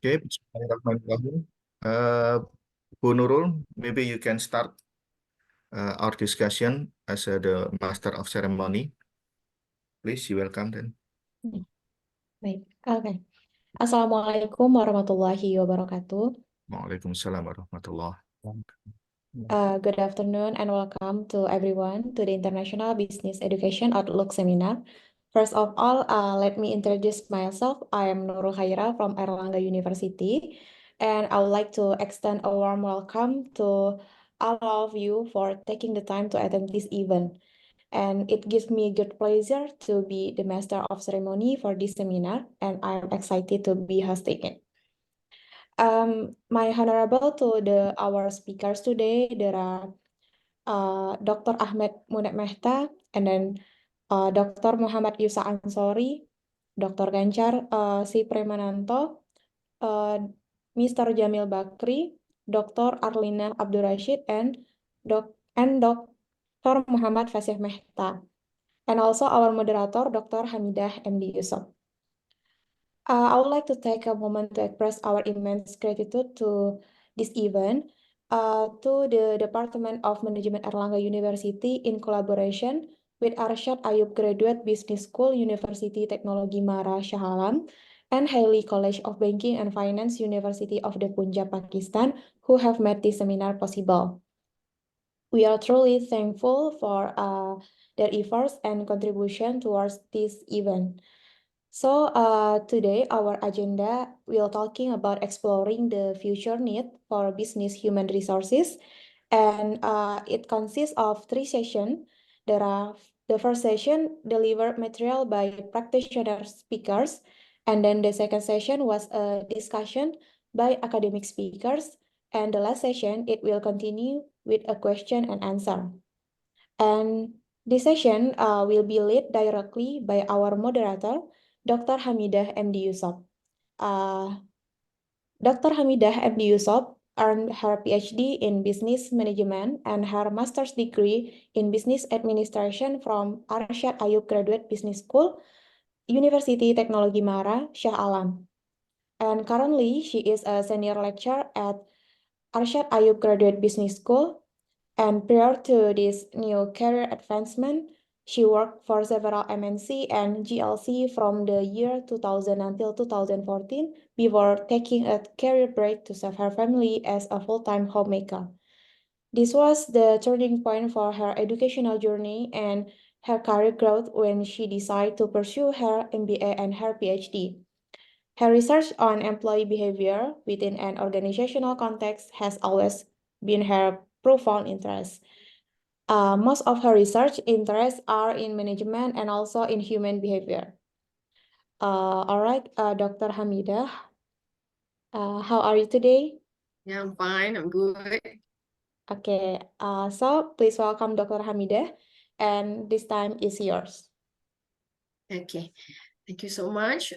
Okay, Bismillahirrahmanirrahim. Bu Nurul, maybe you can start our discussion as the master of ceremony. Please, you welcome then. Baik, oke. Assalamualaikum warahmatullahi wabarakatuh. Waalaikumsalam warahmatullahi wabarakatuh. Good afternoon and welcome to everyone to the International Business Education Outlook Seminar. First of all, let me introduce myself. I am Nurul Khaira from Erlangga University, and I would like to extend a warm welcome to all of you for taking the time to attend this event. And it gives me good pleasure to be the master of ceremony for this seminar, and I'm excited to be hosting it. My honorable to our speakers today, there are Dr. Ahmed Munib Mehta, and then Dr. Muhammad Yusa Ansori, Dr. Ganjar Si Premananto, Mr. Jamil Bakri, Dr. Arlina Abdurrashid, and Dr. Muhammad Fasih Mehta, and also our moderator, Dr. Hamidah MD Yusuf. I would like to take a moment to express our immense gratitude to this event, to the Department of Management Erlangga University in collaboration with Arsyad Ayub Graduate Business School, University Technology Mara Shah Alam, and Haley College of Banking and Finance, University of the Punjab, Pakistan, who have made this seminar possible. We are truly thankful for their efforts and contribution towards this event. So today our agenda will talking about exploring the future need for business human resources, and it consists of 3 sessions. The first session delivered material by practitioner speakers, and then the second session was a discussion by academic speakers, and the last session it will continue with a question and answer. And this session will be led directly by our moderator, Dr. Hamidah MD Yusuf. Dr. Hamidah MD Yusuf earned her PhD in Business Management and her master's degree in Business Administration from Arsyad Ayub Graduate Business School, University Technology Mara, Shah Alam. And currently, she is a senior lecturer at Arsyad Ayub Graduate Business School. And prior to this new career advancement, she worked for several MNC and GLC from the year 2000 until 2014 before taking a career break to serve her family as a full-time homemaker. This was the turning point for her educational journey and her career growth when she decided to pursue her MBA and her PhD. Her research on employee behavior within an organizational context has always been her profound interest. Most of her research interests are in management and also in human behavior. All right, Dr. Hamidah, how are you today? Yeah, I'm fine. I'm good. Okay, so please welcome Dr. Hamidah, and this time is yours. Okay. Thank you so much.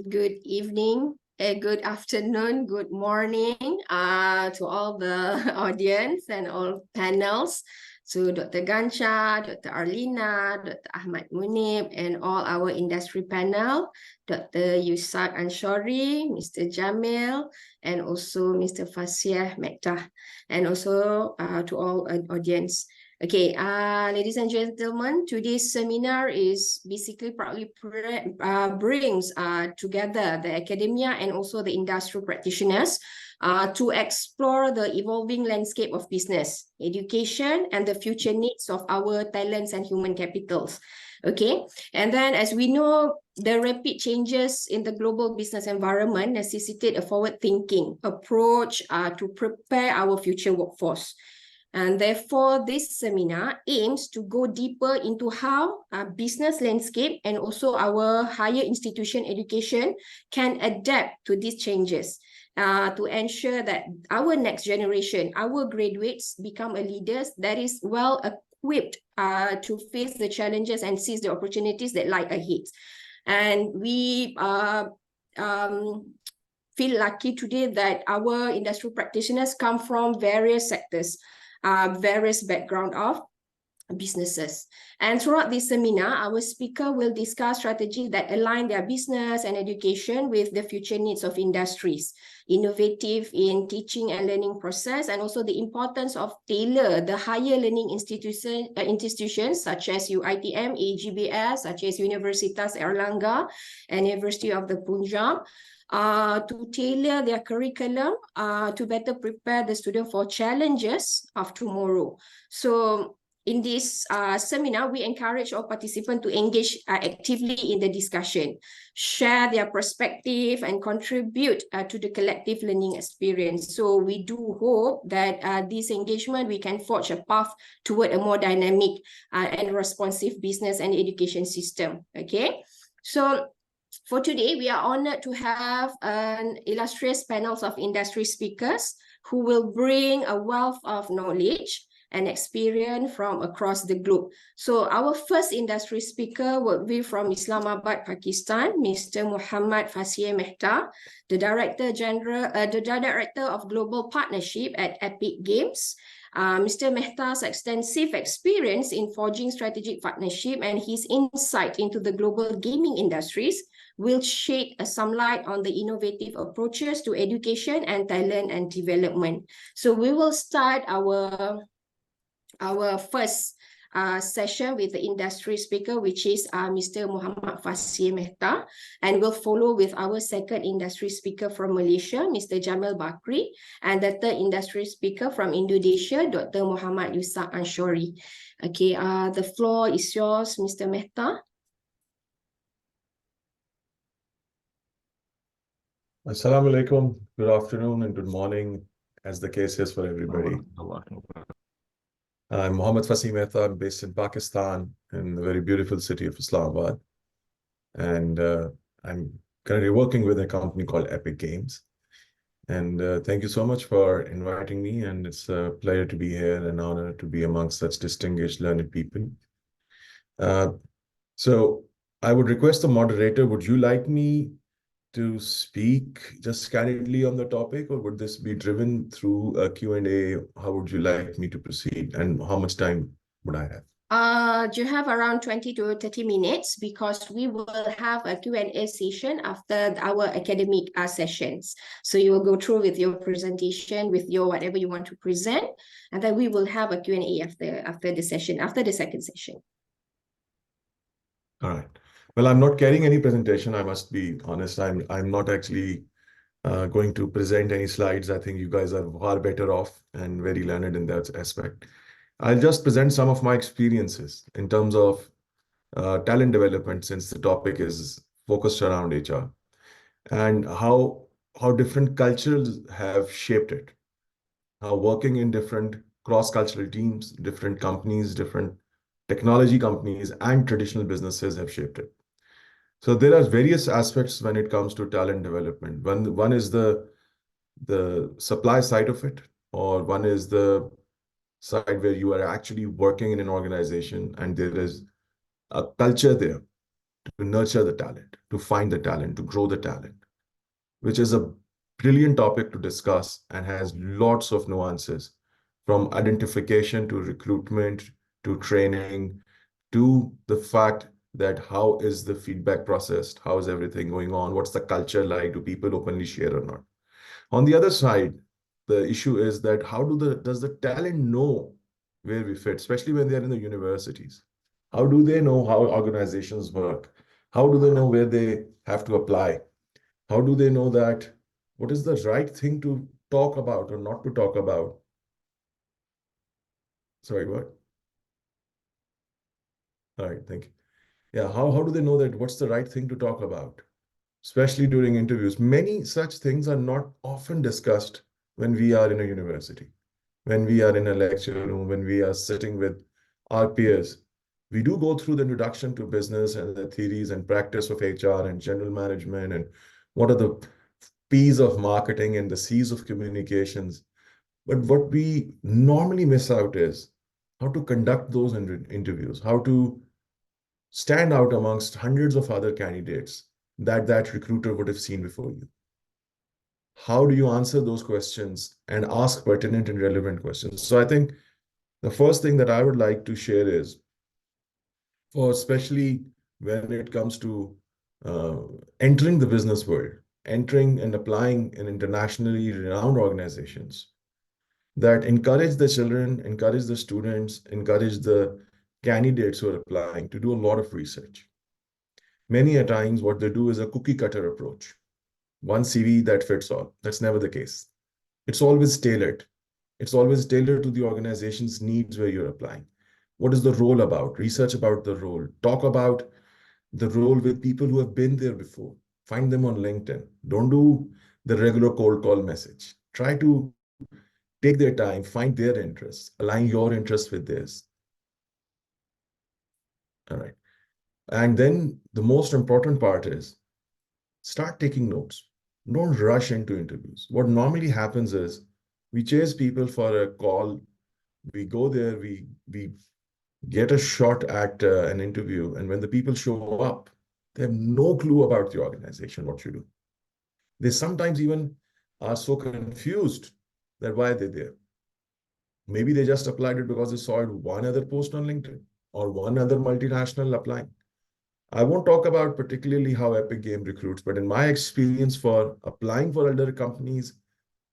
Good evening, good afternoon, good morning to all the audience and all panels, to Dr. Gancha, Dr. Arlina, Dr. Ahmad Munib, and all our industry panel, Dr. Yusak Anshori, Mr. Jamil, and also Mr. Fasih Mehta, and also to all audience. Okay, ladies and gentlemen, today's seminar is basically proudly brings together the academia and also the industrial practitioners to explore the evolving landscape of business, education, and the future needs of our talents and human capitals. Okay, and then as we know, the rapid changes in the global business environment necessitate a forward-thinking approach to prepare our future workforce. And therefore, this seminar aims to go deeper into how business landscape and also our higher institution education can adapt to these changes to ensure that our next generation, our graduates, become a leaders that is well equipped to face the challenges and seize the opportunities that lie ahead. And we feel lucky today that our industrial practitioners come from various sectors, various background of, businesses. And throughout this seminar, our speaker will discuss strategies that align their business and education with the future needs of industries, innovative in teaching and learning process, and also the importance of tailor the higher learning institutions such as UiTM, AGBS, such as Universitas Erlangga and University of the Punjab, to tailor their curriculum to better prepare the student for challenges of tomorrow. So in this seminar, we encourage all participants to engage actively in the discussion, share their perspective, and contribute to the collective learning experience. So we do hope that this engagement, we can forge a path toward a more dynamic and responsive business and education system. Okay, so for today, we are honored to have an illustrious panels of industry speakers who will bring a wealth of knowledge and experience from across the globe. So our first industry speaker will be from Islamabad, Pakistan, Mr. Muhammad Fasih Mehta, the Director of Global Partnership at Epic Games. Mr. Mehta's extensive experience in forging strategic partnership and his insight into the global gaming industries will shed some light on the innovative approaches to education and talent and development. So we will start our first session with the industry speaker, which is Mr. Muhammad Fasih Mehta, and we'll follow with our second industry speaker from Malaysia, Mr. Jamil Bakri, and the third industry speaker from Indonesia, Dr. Muhammad Yusak Anshori. Okay, the floor is yours, Mr. Mehta. Assalamu alaikum, good afternoon and good morning, as the case is for everybody. I'm Muhammad Fasih Mehta. I'm based in Pakistan, in the very beautiful city of Islamabad. And I'm currently working with a company called Epic Games. And thank you so much for inviting me. And it's a pleasure to be here and an honor to be amongst such distinguished, learned people. So I would request the moderator, would you like me to speak just candidly on the topic, or would this be driven through a Q&A? How would you like me to proceed, and how much time would I have? You have around 20 to 30 minutes because we will have a Q&A session after our academic sessions. So you will go through with your presentation, with your whatever you want to present, and then we will have a Q&A after the session, after the second session. All right. Well, I'm not carrying any presentation. I must be honest. I'm not actually going to present any slides. I think you guys are far better off and very learned in that aspect. I'll just present some of my experiences in terms of talent development, since the topic is focused around HR, and how different cultures have shaped it. How working in different cross-cultural teams, different companies, different technology companies, and traditional businesses have shaped it. So there are various aspects when it comes to talent development. One is the supply side of it, or one is the side where you are actually working in an organization and there is a culture there to nurture the talent, to find the talent, to grow the talent, which is a brilliant topic to discuss and has lots of nuances, from identification to recruitment to training to the fact that how is the feedback processed, how is everything going on, what's the culture like, do people openly share or not. On the other side, the issue is that how does the talent know where we fit, especially when they're in the universities? How do they know how organizations work? How do they know where they have to apply? How do they know that what is the right thing to talk about or not to talk about? Sorry, what? All right, thank you. Yeah, how do they know that what's the right thing to talk about, especially during interviews? Many such things are not often discussed when we are in a university, when we are in a lecture room, when we are sitting with our peers. We do go through the introduction to business and the theories and practice of HR and general management and what are the P's of marketing and the C's of communications. But what we normally miss out is how to conduct those interviews, how to stand out amongst hundreds of other candidates that recruiter would have seen before you. How do you answer those questions and ask pertinent and relevant questions? So I think The first thing that I would like to share is, for especially when it comes to uh, entering the business world, entering and applying in internationally renowned organizations, that encourage the children, encourage the students, encourage the candidates who are applying to do a lot of research. Many a times, what they do is a cookie cutter approach. One CV that fits all. That's never the case. It's always tailored. It's always tailored to the organization's needs where you're applying. What is the role about? Research about the role. Talk about the role with people who have been there before. Find them on LinkedIn. Don't do the regular cold call message. Try to take their time, find their interests, align your interests with theirs. All right. And then the most important part is start taking notes. Don't rush into interviews. What normally happens is we chase people for a call. We go there, we get a shot at an interview. And when the people show up, they have no clue about the organization, what you do. They sometimes even are so confused that why they're there. Maybe they just applied it because they saw it one other post on LinkedIn or one other multinational applying. I won't talk about particularly how Epic Game recruits, but in my experience for applying for other companies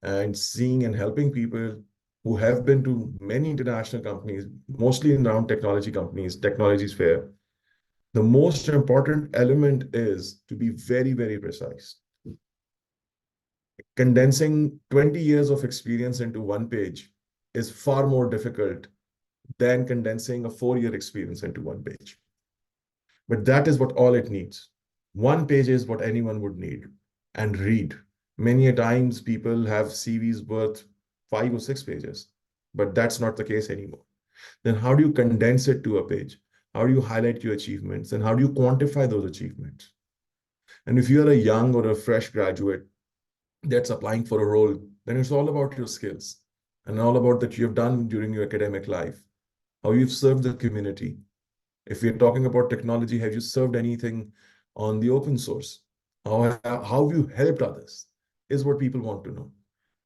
and seeing and helping people who have been to many international companies, mostly in around technology companies, technologies fair, the most important element is to be very, very precise. Condensing 20 years of experience into one page is far more difficult than condensing a 4-year experience into one page. But that is what all it needs. One page is what anyone would need and read. Many a times people have CVs worth 5 or 6 pages, but that's not the case anymore. Then how do you condense it to a page? How do you highlight your achievements? And how do you quantify those achievements? And if you're a young or a fresh graduate that's applying for a role, then it's all about your skills and all about that you have done during your academic life, how you've served the community. If we're talking about technology, have you served anything on the open source? How have you helped others is what people want to know.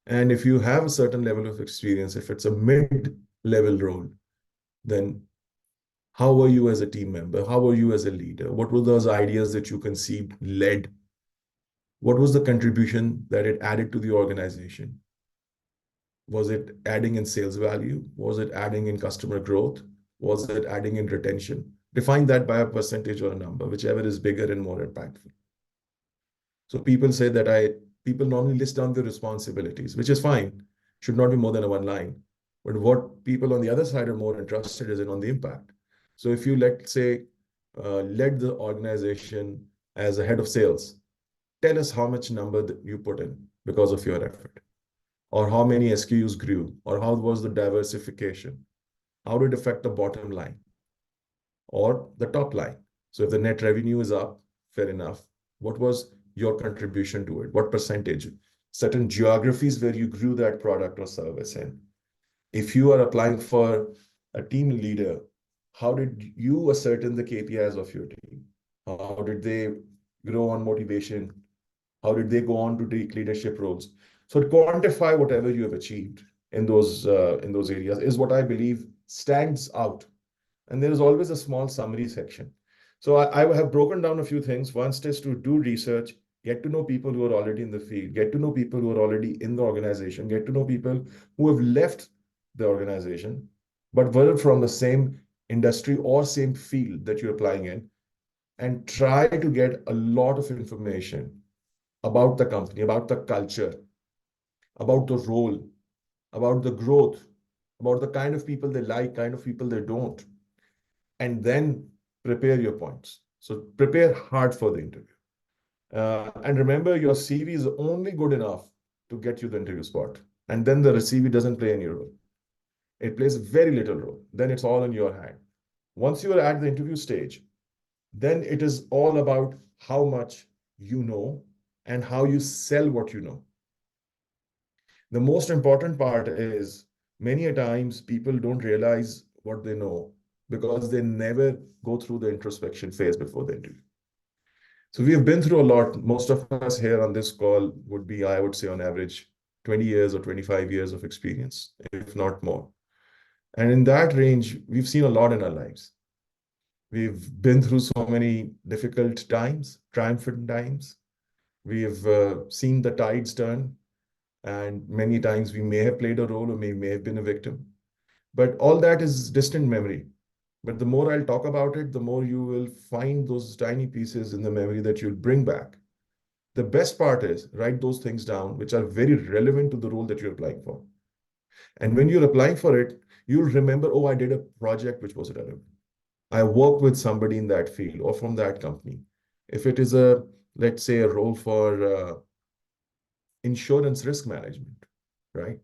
And if you have a certain level of experience, if it's a mid-level role, then how were you as a team member? How were you as a leader? What were those ideas that you conceived, led? What was the contribution that it added to the organization? Was it adding in sales value? Was it adding in customer growth? Was it adding in retention? Define that by a percentage or a number, whichever is bigger and more impactful. So people normally list down their responsibilities, which is fine. Should not be more than a one line. But what people on the other side are more interested is in on the impact. So if you, let's say, led the organization as a head of sales, tell us how much number that you put in because of your effort, or how many SKUs grew, or how was the diversification, how did it affect the bottom line or the top line. So if the net revenue is up, fair enough. What was your contribution to it? What percentage? Certain geographies where you grew that product or service in. If you are applying for a team leader, how did you ascertain the KPIs of your team? How did they grow on motivation? How did they go on to take leadership roles? So to quantify whatever you have achieved in those areas is what I believe stands out. And there is always a small summary section. So I have broken down a few things. One is to do research, get to know people who are already in the field, get to know people who are already in the organization, get to know people who have left the organization, but were from the same industry or same field that you're applying in, and try to get a lot of information about the company, about the culture, about the role, about the growth, about the kind of people they like, kind of people they don't, and then prepare your points. So prepare hard for the interview. And remember, your CV is only good enough to get you the interview spot. And then the CV doesn't play any role. It plays very little role. Then it's all in your hand. Once you are at the interview stage, then it is all about how much you know and how you sell what you know. The most important part is many a times people don't realize what they know because they never go through the introspection phase before the interview. So we have been through a lot. Most of us here on this call would be, I would say, on average, 20 years or 25 years of experience, if not more. And in that range, we've seen a lot in our lives. We've been through so many difficult times, triumphant times. We've seen the tides turn, and many times we may have played a role or may have been a victim. But all that is distant memory. But the more I'll talk about it, the more you will find those tiny pieces in the memory that you'll bring back. The best part is write those things down, which are very relevant to the role that you're applying for. And when you're applying for it, you'll remember, oh, I did a project which was relevant. I worked with somebody in that field or from that company. If it is a, let's say, a role for insurance risk management, right?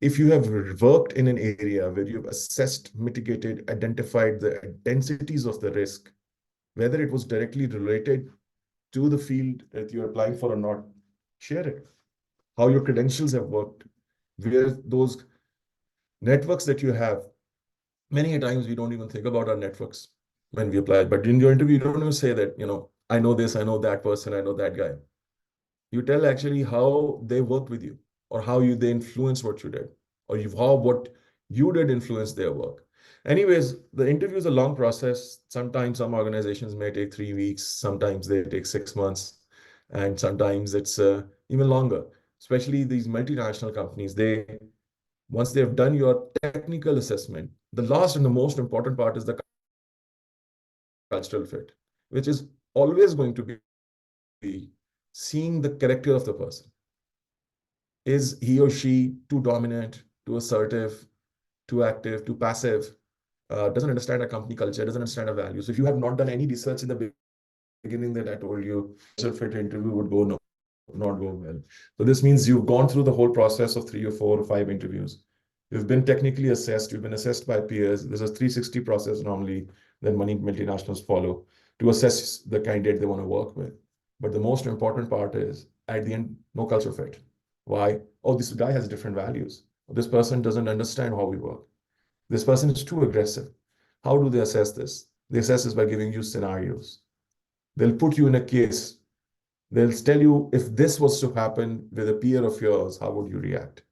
If you have worked in an area where you've assessed, mitigated, identified the densities of the risk, whether it was directly related to the field that you're applying for or not, share it. How your credentials have worked, where those networks that you have. Many times we don't even think about our networks when we apply. But in your interview, you don't even say that, I know this, I know that person, I know that guy. You tell actually how they worked with you or how they influenced what you did or how what you did influence their work. Anyways, the interview is a long process. Sometimes some organizations may take 3 weeks, sometimes they take 6 months, and sometimes it's even longer. Especially these multinational companies, once they've done your technical assessment, the last and the most important part is the cultural fit, which is always going to be seeing the character of the person. Is he or she too dominant, too assertive, too active, too passive? Doesn't understand a company culture, doesn't understand a value. So if you have not done any research in the beginning that I told you, cultural fit interview would not go well. So this means you've gone through the whole process of 3 or 4 or 5 interviews. You've been technically assessed. You've been assessed by peers. There's a 360 process normally that many multinationals follow to assess the candidate they want to work with. But the most important part is at the end, no culture fit. Why? Oh, this guy has different values. This person doesn't understand how we work. This person is too aggressive. How do they assess this? They assess this by giving you scenarios. They'll put you in a case. They'll tell you if this was to happen with a peer of yours, how would you react?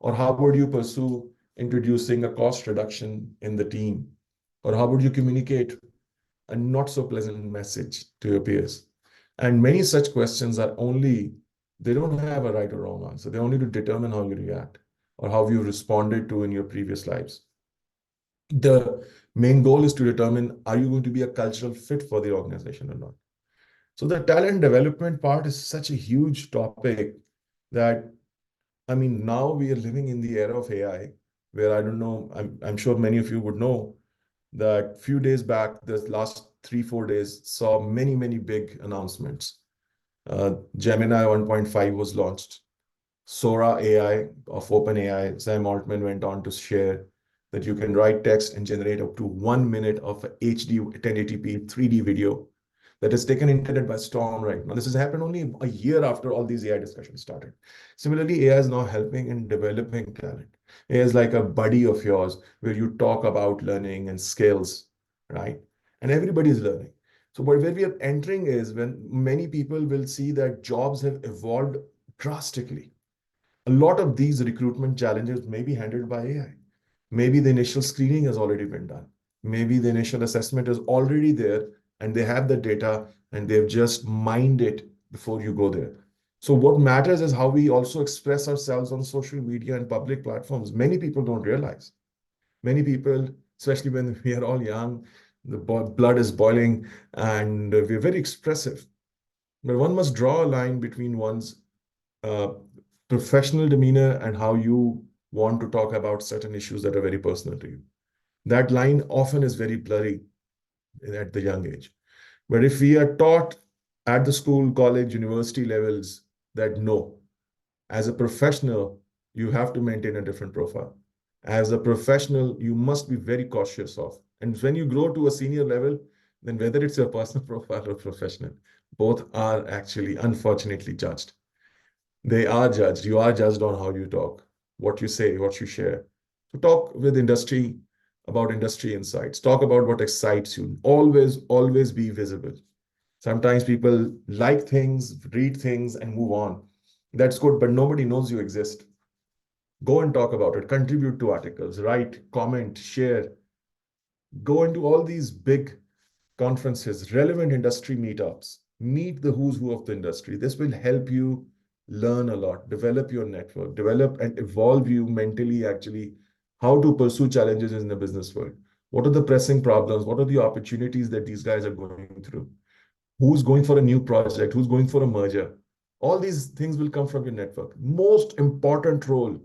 Or how would you pursue introducing a cost reduction in the team? Or how would you communicate a not so pleasant message to your peers? And many such questions they don't have a right or wrong answer. They only to determine how you react or how you responded to in your previous lives. The main goal is to determine, are you going to be a cultural fit for the organization or not? So the talent development part is such a huge topic that, I mean, now we are living in the era of AI, where I don't know, I'm sure many of you would know that few days back, the last 3-4 days saw many, many big announcements. Gemini 1.5 was launched. Sora AI of OpenAI, Sam Altman went on to share that you can write text and generate up to 1 minute of HD 1080p 3D video that is taken internet by storm right now. This has happened only a year after all these AI discussions started. Similarly, AI is now helping in developing talent. AI is like a buddy of yours where you talk about learning and skills, right? And everybody is learning. So where we are entering is when many people will see that jobs have evolved drastically. A lot of these recruitment challenges may be handled by AI. Maybe the initial screening has already been done. Maybe the initial assessment is already there and they have the data and they've just mined it before you go there. So what matters is how we also express ourselves on social media and public platforms. Many people don't realize. Many people, especially when we are all young, the blood is boiling and we're very expressive. But one must draw a line between one's uh, professional demeanor and how you want to talk about certain issues that are very personal to you. That line often is very blurry at the young age. But if we are taught at the school, college, university levels that no, as a professional, you have to maintain a different profile. As a professional, you must be very cautious of. And when you grow to a senior level, then whether it's your personal profile or professional, both are actually unfortunately judged. They are judged. You are judged on how you talk, what you say, what you share. So talk with industry about industry insights. Talk about what excites you. Always, always be visible. Sometimes people like things, read things, and move on. That's good, but nobody knows you exist. Go and talk about it, contribute to articles, write, comment, share, go into all these big conferences, relevant industry meetups, meet the who's who of the industry. This will help you learn a lot, develop your network, develop and evolve you mentally, actually, how to pursue challenges in the business world. What are the pressing problems? What are the opportunities that these guys are going through? Who's going for a new project? Who's going for a merger? All these things will come from your network. Most important role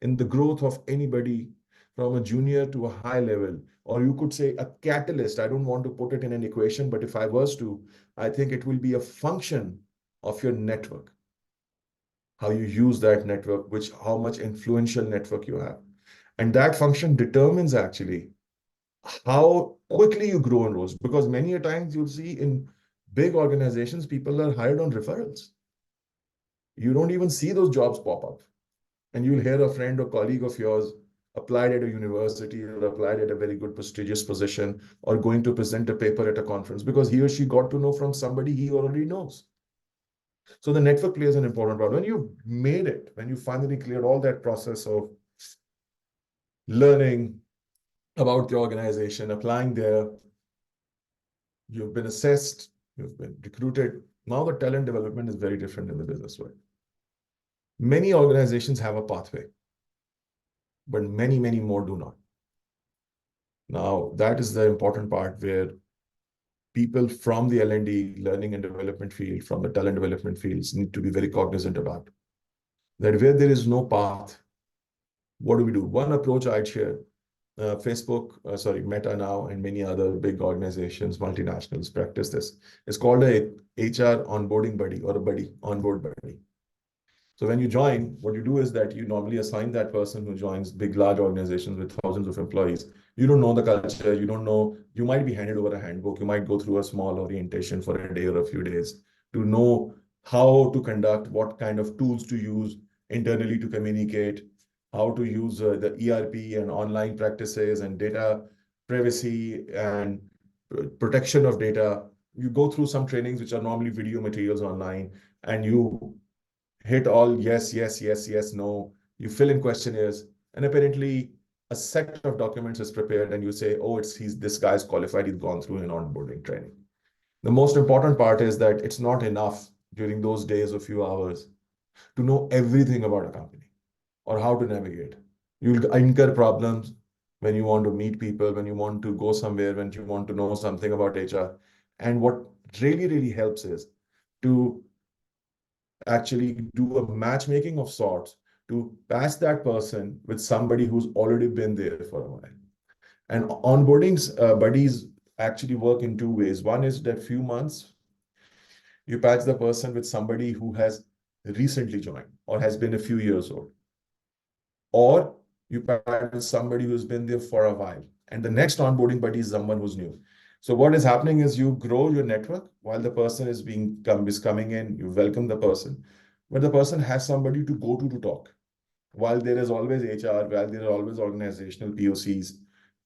in the growth of anybody from a junior to a high level, or you could say a catalyst. I don't want to put it in an equation, but if I was to, I think it will be a function of your network, how you use that network, which how much influential network you have. And that function determines actually how quickly you grow in roles. Because many a times you'll see in big organizations, people are hired on referrals. You don't even see those jobs pop up. And you'll hear a friend or colleague of yours applied at a university or applied at a very good prestigious position or going to present a paper at a conference because he or she got to know from somebody he already knows. So the network plays an important role. When you made it, when you finally cleared all that process of learning about the organization, applying there, you've been assessed, you've been recruited. Now the talent development is very different in the business world. Many organizations have a pathway, but many, many more do not. Now, that is the important part where people from the L&D, learning and development field, from the talent development fields need to be very cognizant about. That where there is no path, what do we do? One approach I'd share, Meta now and many other big organizations, multinationals practice this. It's called a HR onboarding buddy or a buddy, onboard buddy. So when you join, what you do is that you normally assign that person who joins big, large organizations with thousands of employees. You don't know the culture. You don't know, you might be handed over a handbook. You might go through a small orientation for a day or a few days to know how to conduct, what kind of tools to use internally to communicate, how to use the ERP and online practices and data privacy and protection of data. You go through some trainings, which are normally video materials online, and you hit all yes, yes, yes, yes, no. You fill in questionnaires, and apparently a set of documents is prepared, and you say, oh, he's this guy's qualified, he's gone through an onboarding training. The most important part is that it's not enough during those days or few hours to know everything about a company or how to navigate. You'll incur problems when you want to meet people, when you want to go somewhere, when you want to know something about HR. And what really, really helps is to actually do a matchmaking of sorts to patch that person with somebody who's already been there for a while. And onboardings buddies actually work in two ways. One is that few months you patch the person with somebody who has recently joined or has been a few years old, or you patch with somebody who's been there for a while, and the next onboarding buddy is someone who's new. So what is happening is you grow your network while the person is coming in, you welcome the person, but the person has somebody to go to talk. While there is always HR, while there are always organizational POCs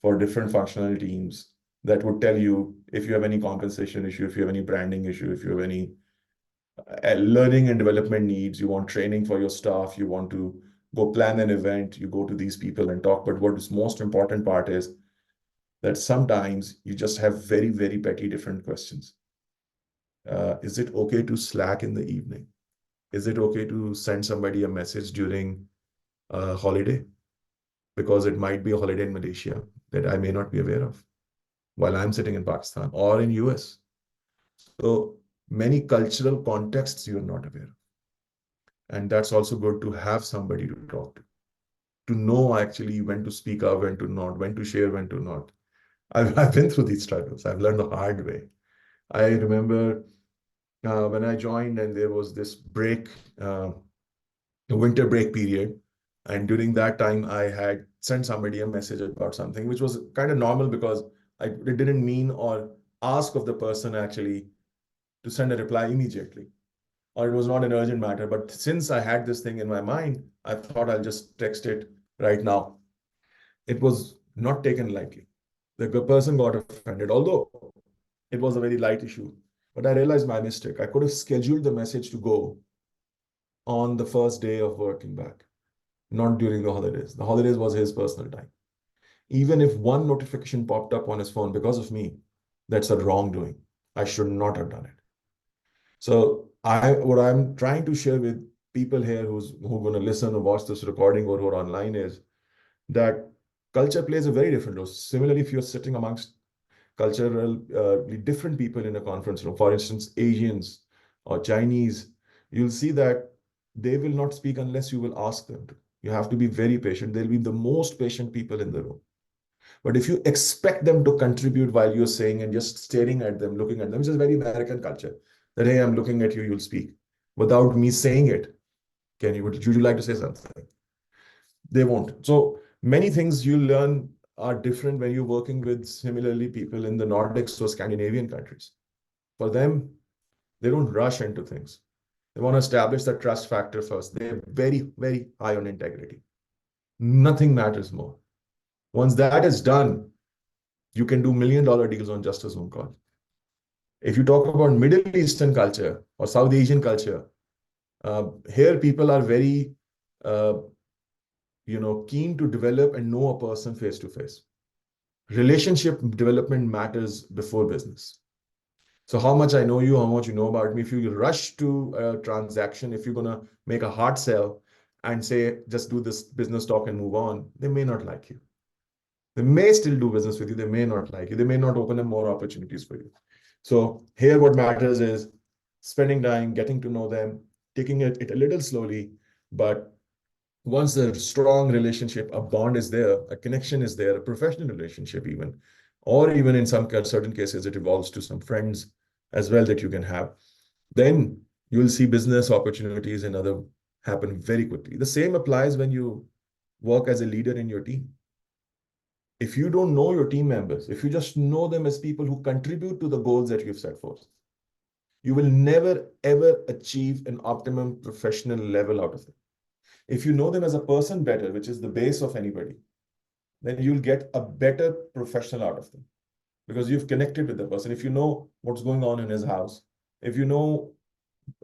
for different functional teams that would tell you if you have any compensation issue, if you have any branding issue, if you have any learning and development needs, you want training for your staff, you want to go plan an event, you go to these people and talk. But what is most important part is that sometimes you just have very, very petty different questions. Is it okay to slack in the evening? Is it okay to send somebody a message during a holiday? Because it might be a holiday in Malaysia that I may not be aware of while I'm sitting in Pakistan or in US. So many cultural contexts you're not aware of. And that's also good to have somebody to talk to know actually when to speak up, when to not, when to share, when to not. I've been through these struggles. I've learned the hard way. I remember when I joined and there was this break, the winter break period. And during that time, I had sent somebody a message about something, which was kind of normal because it didn't mean or ask of the person actually to send a reply immediately, or it was not an urgent matter. But since I had this thing in my mind, I thought I'll just text it right now. It was not taken lightly. The person got offended, although it was a very light issue. But I realized my mistake. I could have scheduled the message to go on the first day of working back. not during the holidays. The holidays was his personal time. Even if one notification popped up on his phone because of me, that's a wrongdoing. I should not have done it. So what I'm trying to share with people here who are going to listen or watch this recording or who are online is that culture plays a very different role. Similarly, if you're sitting amongst culturally different people in a conference room, for instance, Asians or Chinese, you'll see that they will not speak unless you will ask them to. You have to be very patient. They'll be the most patient people in the room. But if you expect them to contribute while you're saying and just staring at them, looking at them, which is very American culture, that, hey, I'm looking at you, you'll speak. Without me saying it, would you like to say something? They won't. So many things you learn are different when you're working with similarly people in the Nordics or Scandinavian countries. For them, they don't rush into things. They want to establish that trust factor first. They're very, very high on integrity. Nothing matters more. Once that is done, you can do $1 million deals on just a Zoom call. If you talk about Middle Eastern culture or South Asian culture, here people are very, keen to develop and know a person face to face. Relationship development matters before business. So how much I know you, how much you know about me. If you rush to a transaction, if you're going to make a hard sell and say, just do this business talk and move on, they may not like you. They may still do business with you. They may not like you. They may not open up more opportunities for you. So here what matters is spending time, getting to know them, taking it a little slowly. But once a strong relationship, a bond is there, a connection is there, a professional relationship even, or even in some certain cases, it evolves to some friends as well that you can have, then you will see business opportunities and other happen very quickly. The same applies when you work as a leader in your team. If you don't know your team members, if you just know them as people who contribute to the goals that you've set forth, you will never, ever achieve an optimum professional level out of them. If you know them as a person better, which is the base of anybody, then you'll get a better professional out of them because you've connected with the person. If you know what's going on in his house, if you know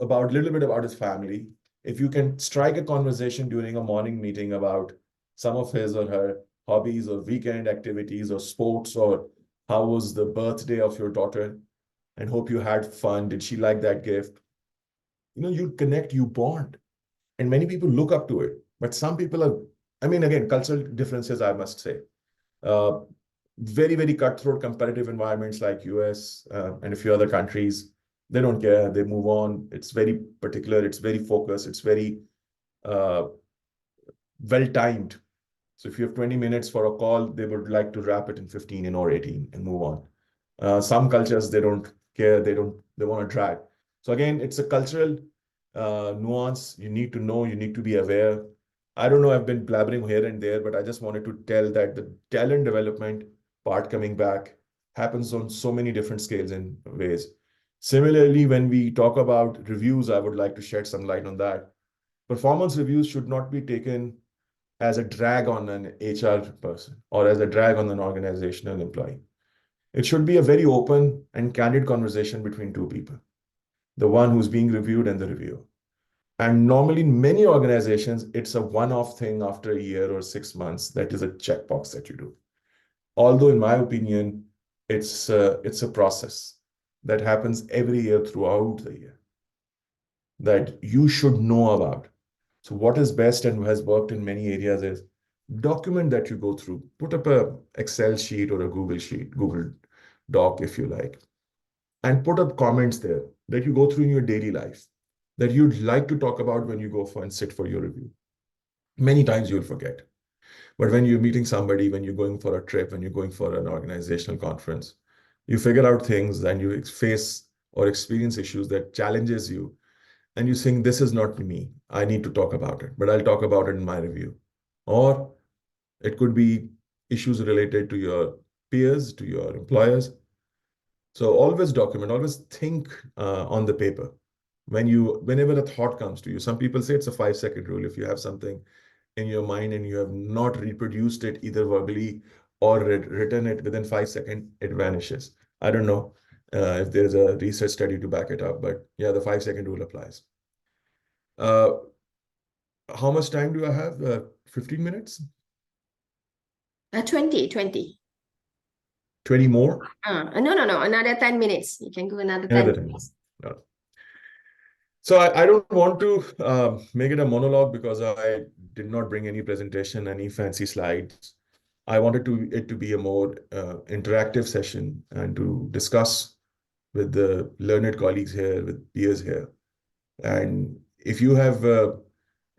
about a little bit about his family, if you can strike a conversation during a morning meeting about some of his or her hobbies or weekend activities or sports, or how was the birthday of your daughter and hope you had fun. Did she like that gift? You connect, you bond. And many people look up to it. But some people are, again, cultural differences, I must say. Very, very cutthroat competitive environments like US and a few other countries, they don't care. They move on. It's very particular. It's very focused. It's very well-timed. So if you have 20 minutes for a call, they would like to wrap it in 15 or 18 and move on. Some cultures, they don't care. They want to drag. So again, it's a cultural nuance. You need to know, you need to be aware. I don't know, I've been blabbering here and there, but I just wanted to tell that the talent development part coming back happens on so many different scales and ways. Similarly, when we talk about reviews, I would like to shed some light on that. Performance reviews should not be taken as a drag on an HR person or as a drag on an organizational employee. It should be a very open and candid conversation between two people, the one who's being reviewed and the reviewer. And normally in many organizations, it's a one-off thing after a year or 6 months. That is a checkbox that you do. Although in my opinion, it's a process that happens every year throughout the year that you should know about. So what is best and has worked in many areas is document that you go through. Put up a Excel sheet or a Google sheet, Google Doc if you like, and put up comments there that you go through in your daily life that you'd like to talk about when you go for and sit for your review. Many times you'll forget. But when you're meeting somebody, when you're going for a trip, when you're going for an organizational conference, you figure out things and you face or experience issues that challenges you. And you think, this is not me. I need to talk about it, but I'll talk about it in my review. Or it could be issues related to your peers, to your employers. So always document, always think on the paper. Whenever a thought comes to you, some people say it's a 5-second rule. If you have something in your mind and you have not reproduced it either verbally or written it within 5 seconds, it vanishes. I don't know if there's a research study to back it up, but yeah, the 5-second rule applies. how much time do I have? 15 minutes? 20. 20 more? No, another 10 minutes. You can go another 10 Another 10 minutes. minutes. No. So I don't want to make it a monologue because I did not bring any presentation, any fancy slides. I wanted it to be a more interactive session and to discuss with the learned colleagues here, with peers here. And if you have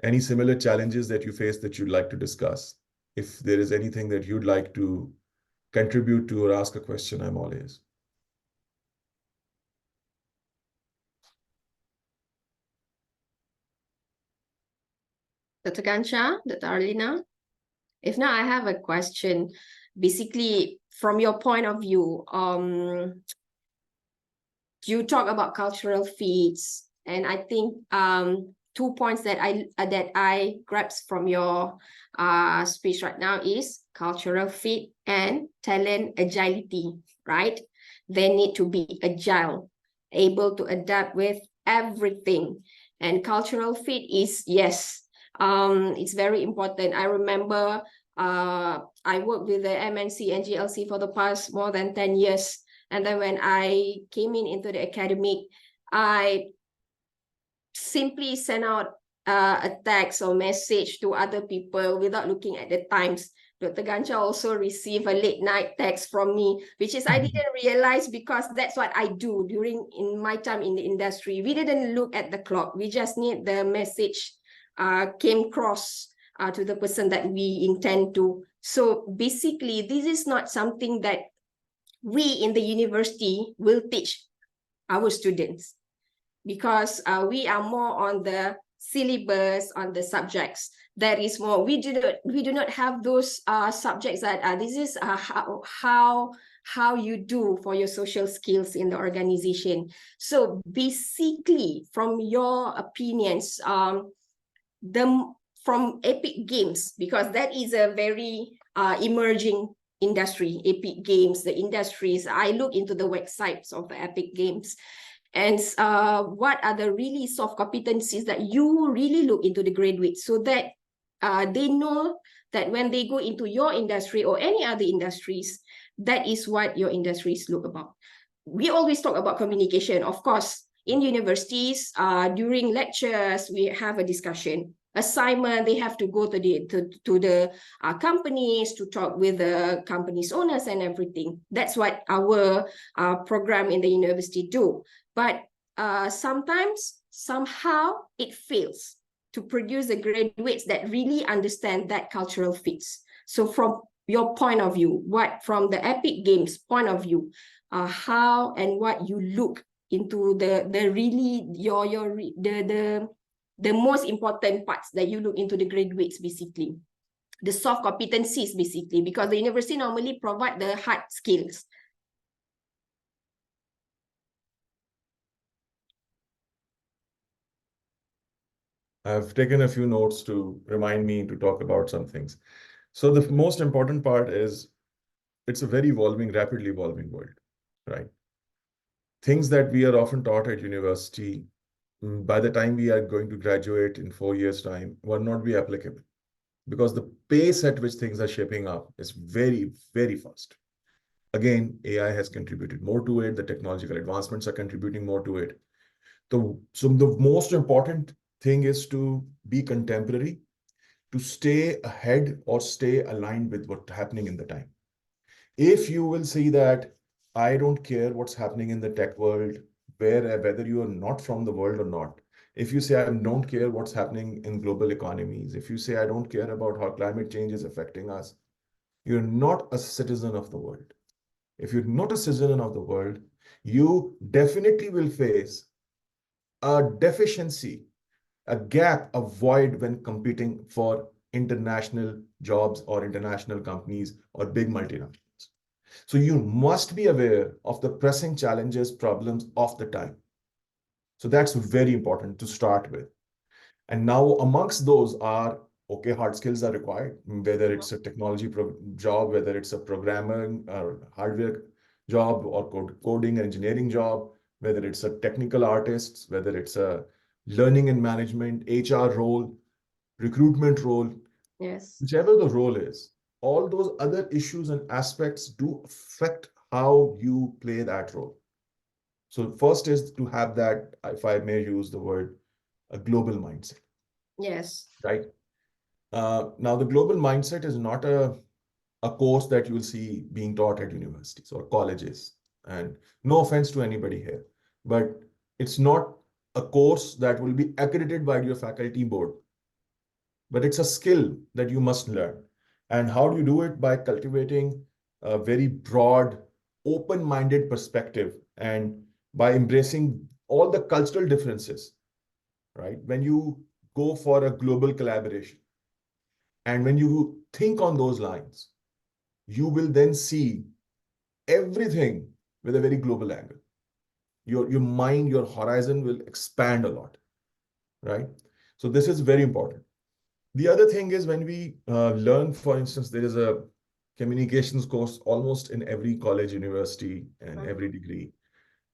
any similar challenges that you face that you'd like to discuss, if there is anything that you'd like to contribute to or ask a question, I'm all ears. Dr. Gansha, Dr. Arlina? If not, I have a question. Basically, from your point of view, you talk about cultural feats, and I think 2 points that I grasped from your speech right now is cultural fit and talent agility, right? They need to be agile, able to adapt with everything. And cultural fit is, yes, it's very important. I remember I worked with the MNC and GLC for the past more than 10 years. And then when I came into the academic, I simply sent out a text or message to other people without looking at the times. Dr. Gansha also received a late night text from me, which is I didn't realize because that's what I do in my time in the industry. We didn't look at the clock. We just need the message came across to the person that we intend to. So basically, this is not something that we in the university will teach our students because we are more on the syllabus, on the subjects. That is more, we do not have those subjects that this is how you do for your social skills in the organization. So basically, from your opinions, from Epic Games, because that is a very emerging industry, Epic Games, the industries. I look into the websites of the Epic Games. And what are the really soft competencies that you really look into the graduates so that they know that when they go into your industry or any other industries, that is what your industries look about. We always talk about communication. Of course, in universities, during lectures, we have a discussion. Assignment, they have to go to the companies to talk with the company's owners and everything. That's what our program in the university do. But sometimes, somehow, it fails to produce the graduates that really understand that cultural fits. So from your point of view, from the Epic Games point of view, how and what you look into the most important parts that you look into the graduates, basically the soft competencies, basically, because the university normally provide the hard skills. I've taken a few notes to remind me to talk about some things. So the most important part is it's a very rapidly evolving world, right? Things that we are often taught at university, by the time we are going to graduate in 4 years' time, will not be applicable because the pace at which things are shaping up is very, very fast. Again, AI has contributed more to it. The technological advancements are contributing more to it. So the most important thing is to be contemporary, to stay ahead or stay aligned with what's happening in the time. If you will see that I don't care what's happening in the tech world, whether you are not from the world or not. If you say I don't care what's happening in global economies, if you say I don't care about how climate change is affecting us, you're not a citizen of the world. If you're not a citizen of the world, you definitely will face a deficiency, a gap, a void when competing for international jobs or international companies or big multinationals. So you must be aware of the pressing challenges, problems of the time. So that's very important to start with. And now amongst those are, okay, hard skills are required, whether it's a technology job, whether it's a programming or hardware job or coding and engineering job, whether it's a technical artist, whether it's a learning and management, HR role. recruitment role, Yes. whichever the role is, all those other issues and aspects do affect how you play that role. So first is to have that, if I may use the word, a global mindset, Yes. right? Now, the global mindset is not a course that you will see being taught at universities or colleges. And no offense to anybody here, but it's not a course that will be accredited by your faculty board, but it's a skill that you must learn. And how do you do it? By cultivating a very broad, open-minded perspective and by embracing all the cultural differences, right? When you go for a global collaboration and when you think on those lines, you will then see everything with a very global angle. Your mind, your horizon will expand a lot, right? So this is very important. The other thing is when we learn, for instance, there is a communications course almost in every college, university, and every degree.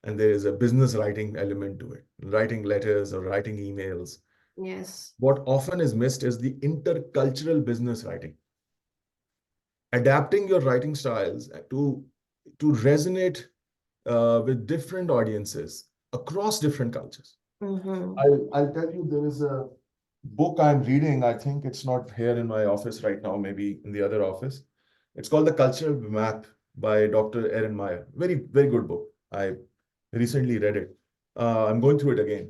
And there is a business writing element to it, writing letters or writing emails. Yes. What often is missed is the intercultural business writing, adapting your writing styles to resonate with different audiences across different cultures. Mm-hmm. I'll tell you, there is a book I'm reading. I think it's not here in my office right now, maybe in the other office. It's called The Cultural Map by Dr. Erin Meyer. Very, very good book. I recently read it. I'm going through it again.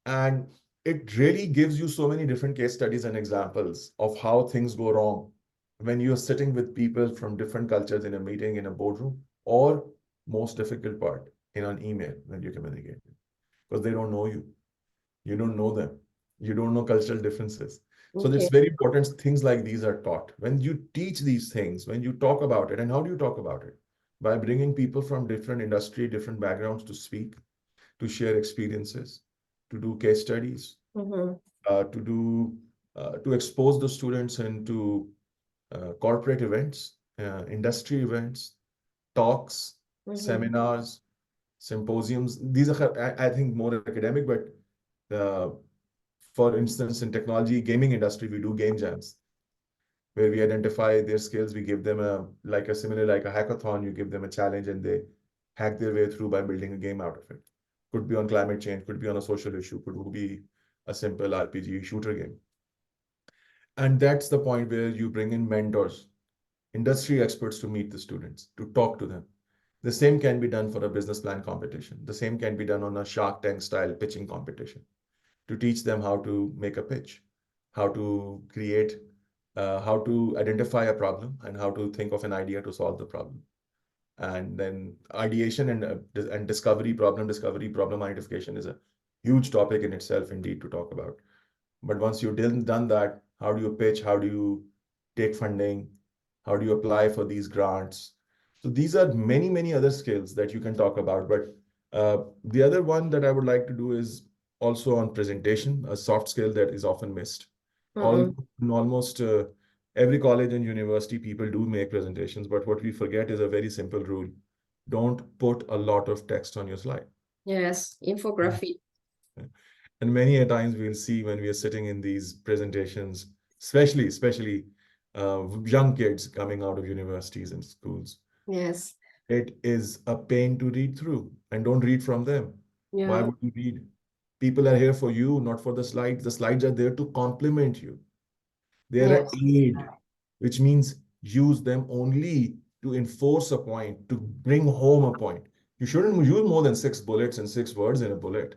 And it really gives you so many different case studies and examples of how things go wrong when you're sitting with people from different cultures in a meeting, in a boardroom, or most difficult part, in an email when you communicate, because they don't know you. You don't know them. You don't know cultural differences. So it's Okay. very important things like these are taught. When you teach these things, when you talk about it, and how do you talk about it? By bringing people from different industry, different backgrounds to speak, to share experiences, to do case studies, Mm-hmm. to expose the students into corporate events, industry events, talks, Mm-hmm. seminars, symposiums. These are, I think, more academic, but uh, for instance, in technology, gaming industry, we do game jams where we identify their skills. We give them a similar like a hackathon. You give them a challenge and they hack their way through by building a game out of it. Could be on climate change, could be on a social issue, could be a simple RPG shooter game. And that's the point where you bring in mentors, industry experts to meet the students, to talk to them. The same can be done for a business plan competition. The same can be done on a Shark Tank style pitching competition to teach them how to make a pitch, how to create, how to identify a problem, and how to think of an idea to solve the problem. And then ideation and discovery, problem identification is a huge topic in itself, indeed, to talk about. But once you've done that, how do you pitch? How do you take funding? How do you apply for these grants? So these are many, many other skills that you can talk about. But the other one that I would like to do is also on presentation, a soft skill that is often missed. All Mm-hmm. in almost every college and university, people do make presentations, but what we forget is a very simple rule. Don't put a lot of text on your slide. Yes. Infographic. And many a times we'll see when we are sitting in these presentations, especially young kids coming out of universities and schools, Yes. it is a pain to read through, and don't read from them. Why Yeah. would you read? People are here for you, not for the slides. The slides are there to complement you. They're an Yes. aid, which means use them only to enforce a point, to bring home a point. You shouldn't use more than 6 bullets and 6 words in a bullet,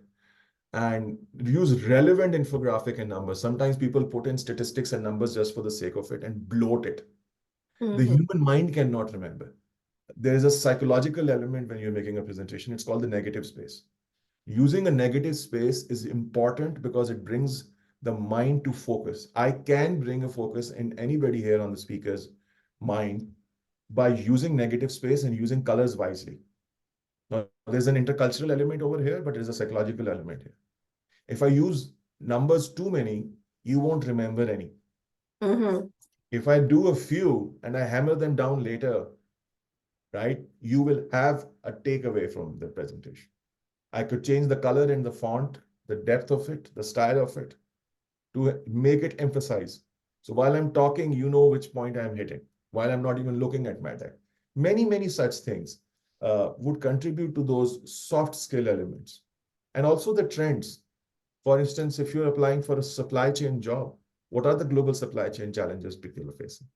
and use relevant infographic and numbers. Sometimes people put in statistics and numbers just for the sake of it and bloat it. The Mm-hmm. human mind cannot remember. There is a psychological element when you're making a presentation. It's called the negative space. Using a negative space is important because it brings the mind to focus. I can bring a focus in anybody here on the speaker's mind by using negative space and using colors wisely. Now, there's an intercultural element over here, but there's a psychological element here. If I use numbers too many, you won't remember any. Mm-hmm. If I do a few and I hammer them down later, right, you will have a takeaway from the presentation. I could change the color and the font, the depth of it, the style of it. to make it emphasize. So while I'm talking, you know which point I'm hitting, while I'm not even looking at my deck. Many such things would contribute to those soft skill elements. And also the trends. For instance, if you're applying for a supply chain job, what are the global supply chain challenges people are facing?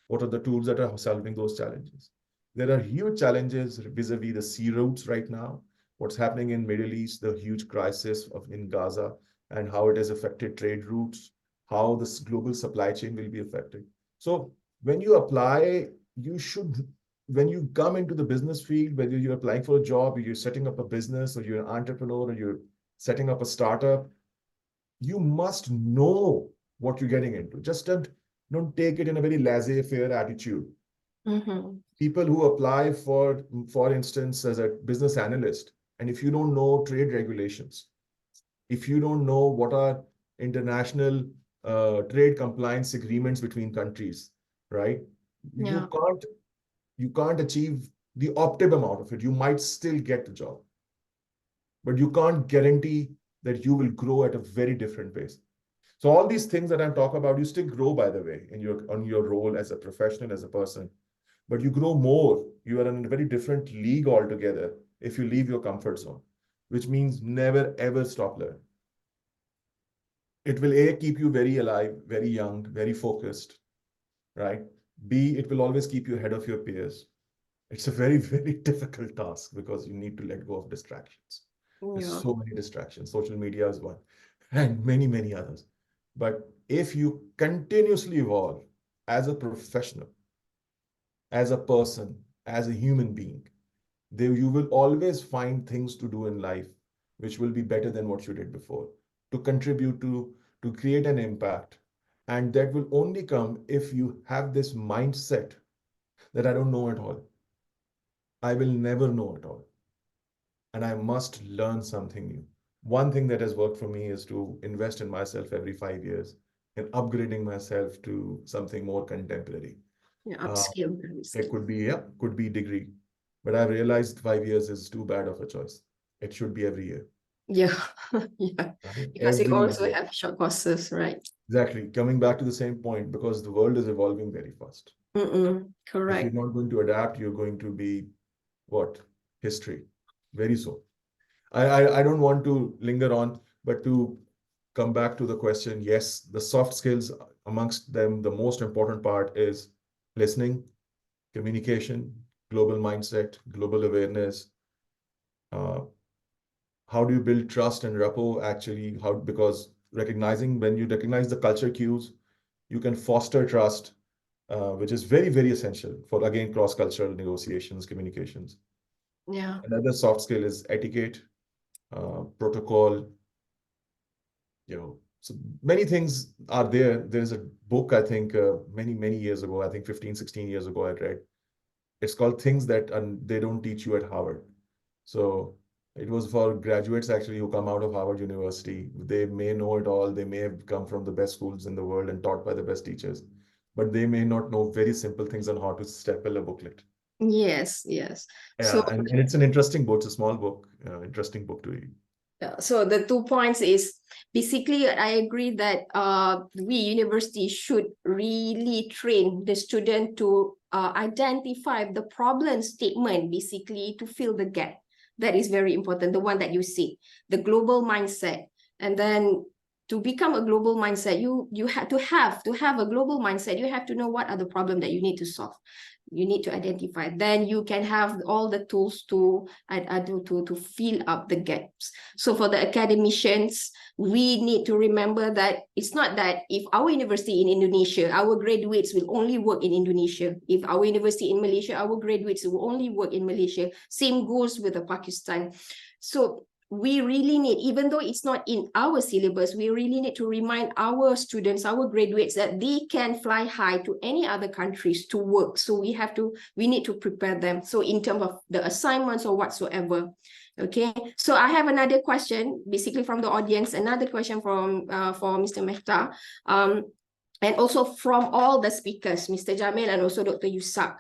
What are the tools that are solving those challenges? There are huge challenges vis-a-vis the sea routes right now. What's happening in Middle East, the huge crisis in Gaza, and how it has affected trade routes, how this global supply chain will be affected. So when you apply, you should, when you come into the business field, whether you're applying for a job, or you're setting up a business, or you're an entrepreneur, or you're setting up a startup, you must know what you're getting into. Just don't take it in a very laissez-faire attitude. People who apply for instance, as a business analyst, and if you don't know trade regulations, if you don't know what are international trade compliance agreements between countries, right? Yeah. You can't achieve the optimum out of it. You might still get the job, but you can't guarantee that you will grow at a very different pace. So all these things that I'm talking about, you still grow, by the way, on your role as a professional, as a person, but you grow more. You are in a very different league altogether if you leave your comfort zone, which means never ever stop learning. It will A, keep you very alive, very young, very focused, right? B, it will always keep you ahead of your peers. It's a very difficult task because you need to let go of distractions. There's so many distractions. Social media is one, and many others. But if you continuously evolve as a professional, as a person, as a human being, you will always find things to do in life which will be better than what you did before, to contribute to create an impact. And that will only come if you have this mindset that I don't know it all. I will never know it all. And I must learn something new. One thing that has worked for me is to invest in myself every 5 years and upgrading myself to something more contemporary. Yeah, upskill. It could be degree. But I realized 5 years is too bad of a choice. It should be every year. Yeah, yeah. Right? Because you Every also year. have short courses, right? Exactly. Coming back to the same point, because the world is evolving very fast. If you're Correct. not going to adapt, you're going to be what? History. Very soon. I don't want to linger on, but to come back to the question, yes, the soft skills, amongst them, the most important part is listening, communication, global mindset, global awareness. How do you build trust and rapport actually? Because when you recognize the culture cues, you can foster trust, which is very essential for, again, cross-cultural negotiations, communications. Yeah. Another soft skill is etiquette, protocol. So many things are there. There's a book, I think, many years ago, I think 15, 16 years ago, I read. It's called Things That They Don't Teach You at Harvard. So it was for graduates actually who come out of Harvard University. They may know it all. They may have come from the best schools in the world and taught by the best teachers, but they may not know very simple things on how to staple a booklet. Yes. Yeah, and it's an interesting book. It's a small book, interesting book to read. So the 2 points is basically I agree that we university should really train the student to identify the problem statement, basically to fill the gap. That is very important, the one that you see, the global mindset. And then to become a global mindset, you have to have a global mindset. You have to know what are the problems that you need to solve. You need to identify. Then you can have all the tools to fill up the gaps. So for the academicians, we need to remember that it's not that if our university in Indonesia, our graduates will only work in Indonesia. If our university in Malaysia, our graduates will only work in Malaysia. Same goes with the Pakistan. So we really need, even though it's not in our syllabus, we really need to remind our students, our graduates, that they can fly high to any other countries to work. So we need to prepare them. So in terms of the assignments or whatsoever. Okay, so I have another question, basically from the audience, another question from for Mr. Mehta. And also from all the speakers, Mr. Jamil and also Dr. Yusak,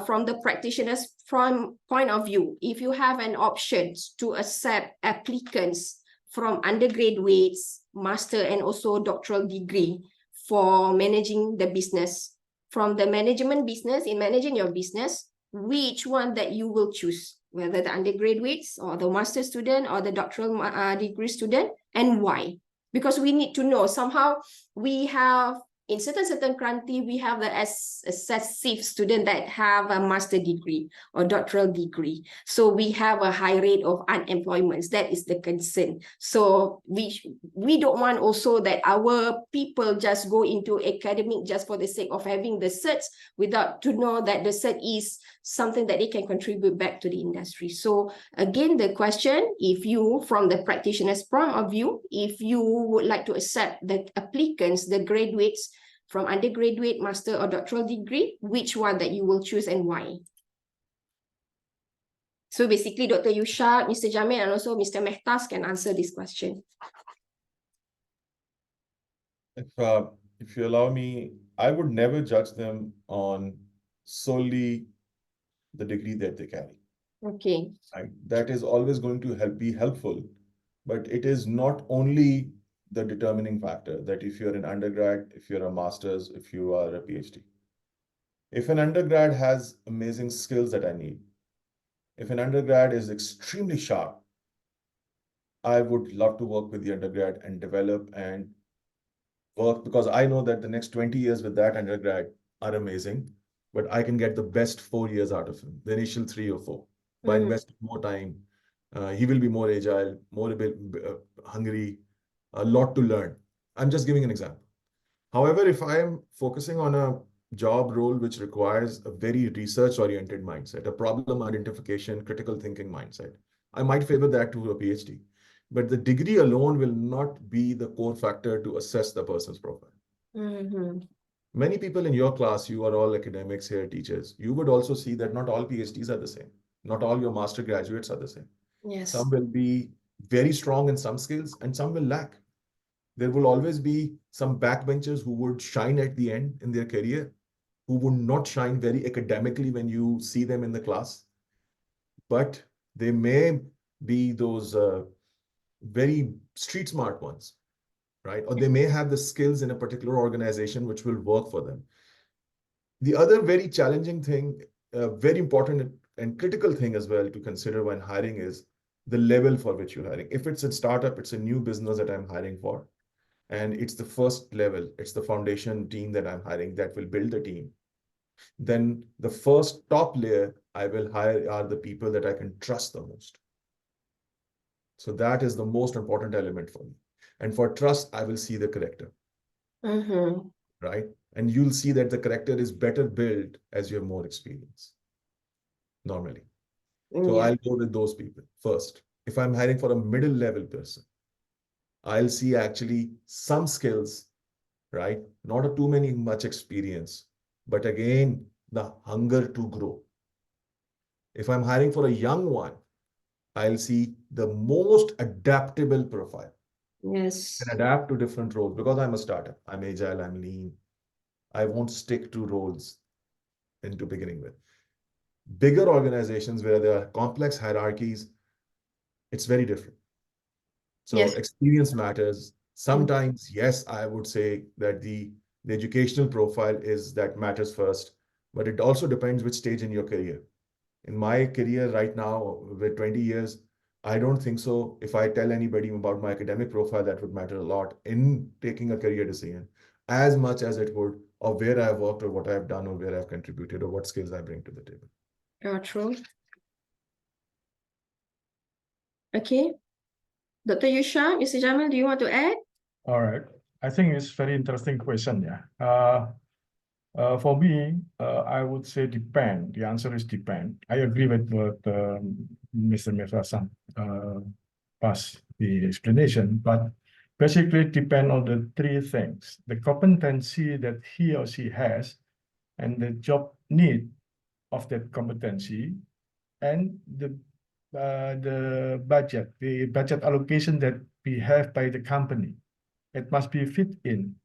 from the practitioners' point of view, if you have an option to accept applicants from undergraduates master and also doctoral degree for managing the business? From the management business, in managing your business, which one that you will choose, whether the undergraduates or the master student or the doctoral degree student, and why? Because we need to know. Somehow we have, in certain country, we have the excessive student that have a master degree or doctoral degree. So we have a high rate of unemployment. That is the concern. So we don't want also that our people just go into academic just for the sake of having the certs without to know that the cert is something that they can contribute back to the industry. So again, the question, if you, from the practitioner's point of view, if you would like to accept the applicants, the graduates from undergraduate, master or doctoral degree, which one that you will choose and why? So basically, Dr. Yusha, Mr. Jamil, and also Mr. Mehtas can answer this question. If you allow me, I would never judge them on solely the degree that they carry. Okay. Right? That is always going to be helpful, but it is not only the determining factor that if you're an undergrad, if you're a master's, if you are a PhD. If an undergrad has amazing skills that I need, if an undergrad is extremely sharp, I would love to work with the undergrad and develop and work, because I know that the next 20 years with that undergrad are amazing, but I can get the best 4 years out of him, the initial 3 or 4, by investing more time. He will be more agile, more hungry, a lot to learn. I'm just giving an example. However, if I am focusing on a job role which requires a very research-oriented mindset, a problem identification, critical thinking mindset, I might favor that to a PhD. But the degree alone will not be the core factor to assess the person's profile. Many people in your class, you are all academics here, teachers, you would also see that not all PhDs are the same. Not all your master graduates are the same. Yes. Some will be very strong in some skills and some will lack. There will always be some backbenchers who would shine at the end in their career, who would not shine very academically when you see them in the class. But they may be those very street smart ones, right? Or they may have the skills in a particular organization which will work for them. The other very challenging thing, very important and critical thing as well to consider when hiring is the level for which you're hiring. If it's a startup, it's a new business that I'm hiring for, and it's the first level, it's the foundation team that I'm hiring that will build the team, then the first top layer I will hire are the people that I can trust the most. So that is the most important element for me. And for trust, I will see the character, right? And you'll see that the character is better built as you have more experience, normally. So I'll go with those people first. If I'm hiring for a middle level person, I'll see actually some skills, right? Not a too much experience, but again, the hunger to grow. If I'm hiring for a young one, I'll see the most adaptable profile. Yes. Can adapt to different roles because I'm a startup. I'm agile, I'm lean. I won't stick to roles into beginning with. Bigger organizations where there are complex hierarchies, it's very different. So Yes. experience matters. Sometimes, yes, I would say that the educational profile is that matters first, but it also depends which stage in your career. In my career right now, with 20 years, I don't think so. If I tell anybody about my academic profile, that would matter a lot in taking a career decision, as much as it would of where I've worked or what I've done or where I've contributed or what skills I bring to the table. True. Okay. Dr. Yusha, Mr. Jamil, do you want to add? All right. I think it's very interesting question. Yeah. For me, I would say depend. The answer is depend. I agree with what Mr. Mefrasan passed the explanation, but basically it depend on the three things: the competency that he or she has, and the job need of that competency, and the budget allocation that we have by the company. It must be fit in.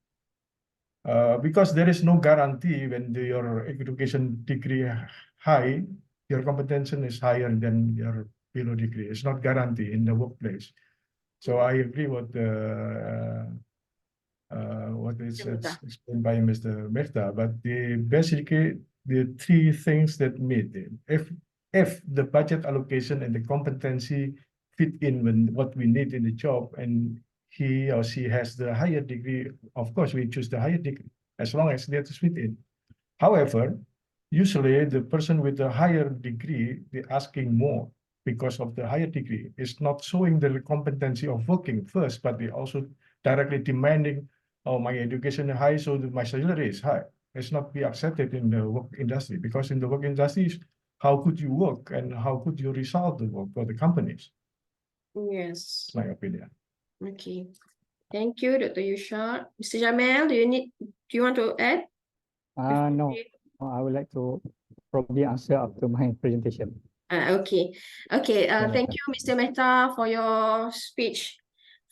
Because there is no guarantee when your education degree high, your competence is higher than your below degree. It's not guaranteed in the workplace. So I agree what is explained by Mr. Mehta, but basically the three things that meet it. If the budget allocation and the competency fit in with what we need in the job, and he or she has the higher degree, of course we choose the higher degree as long as that is fit in. However, usually the person with the higher degree, they're asking more because of the higher degree. It's not showing the competency of working first, but they also directly demanding, oh, my education is high, so my salary is high. It's not be accepted in the work industry, because in the work industry, how could you work and how could you resolve the work for the companies? Yes. That's my opinion. Okay. Thank you, Dr. Yushad. Mr. Jamel, do you want to add? No, I would like to probably answer after my presentation. Okay. Thank you, Mr. Mehta, for your speech,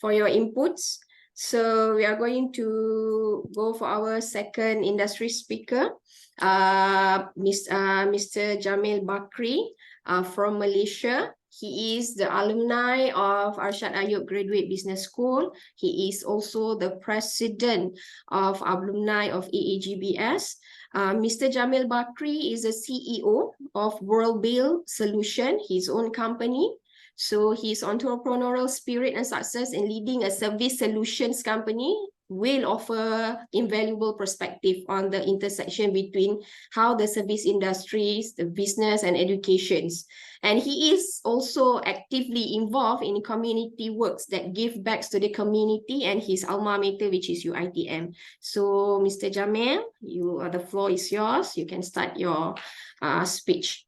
for your inputs. So we are going to go for our second industry speaker, Mr. Jamil Bakri from Malaysia. He is the alumni of Arshad Ayub Graduate Business School. He is also the president of alumni of EAGBS. Mr. Jamil Bakri is a CEO of WorldBuild Solution, his own company. So his entrepreneurial spirit and success in leading a service solutions company will offer invaluable perspective on the intersection between how the service industries, the business and educations. And he is also actively involved in community works that give back to the community and his alma mater, which is UITM. So Mr. Jamil, the floor is yours. You can start your speech.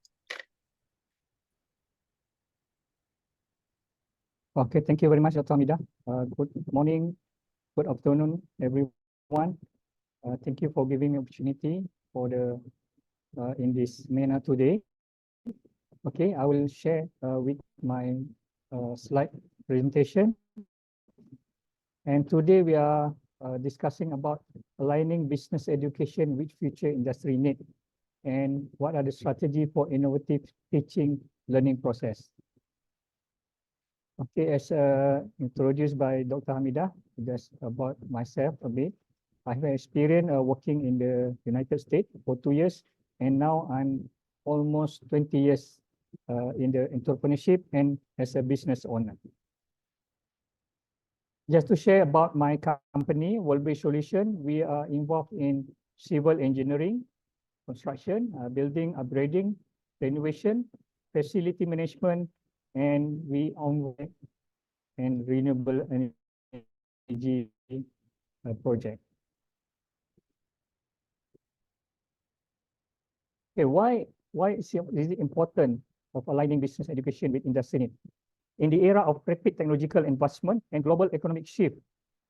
Okay, thank you very much, Dr. Hamida. Good morning, good afternoon, everyone. Thank you for giving me opportunity for the in this manner today. Okay, I will share with my slide presentation. And today we are discussing about aligning business education with future industry need and what are the strategy for innovative teaching learning process. Okay, as introduced by Dr. Hamida, just about myself a bit. I have experience working in the United States for 2 years, and now I'm almost 20 years in the entrepreneurship and as a business owner. Just to share about my company, WorldBuild Solution, we are involved in civil engineering, construction, building, upgrading, renovation, facility management, and we own and renewable energy project. Okay, why is it important of aligning business education with industry need? In the era of rapid technological advancement and global economic shift,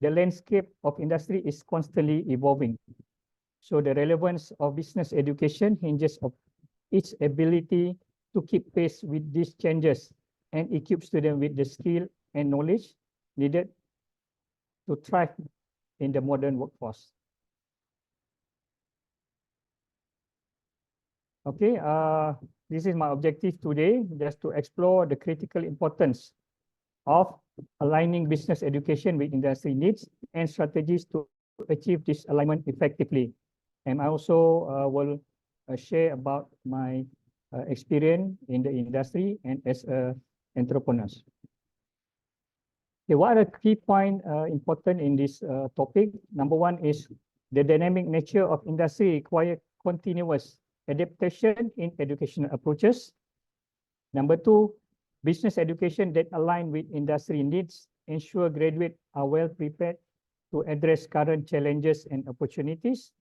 the landscape of industry is constantly evolving. So the relevance of business education hinges on its ability to keep pace with these changes and equip students with the skill and knowledge needed to thrive in the modern workforce. Okay, this is my objective today, just to explore the critical importance of aligning business education with industry needs and strategies to achieve this alignment effectively. And I also will share about my experience in the industry and as entrepreneurs. Okay, what are the key points important in this topic? Number one is the dynamic nature of industry requires continuous adaptation in educational approaches. Number two, business education that align with industry needs ensure graduates are well prepared to address current challenges and opportunities.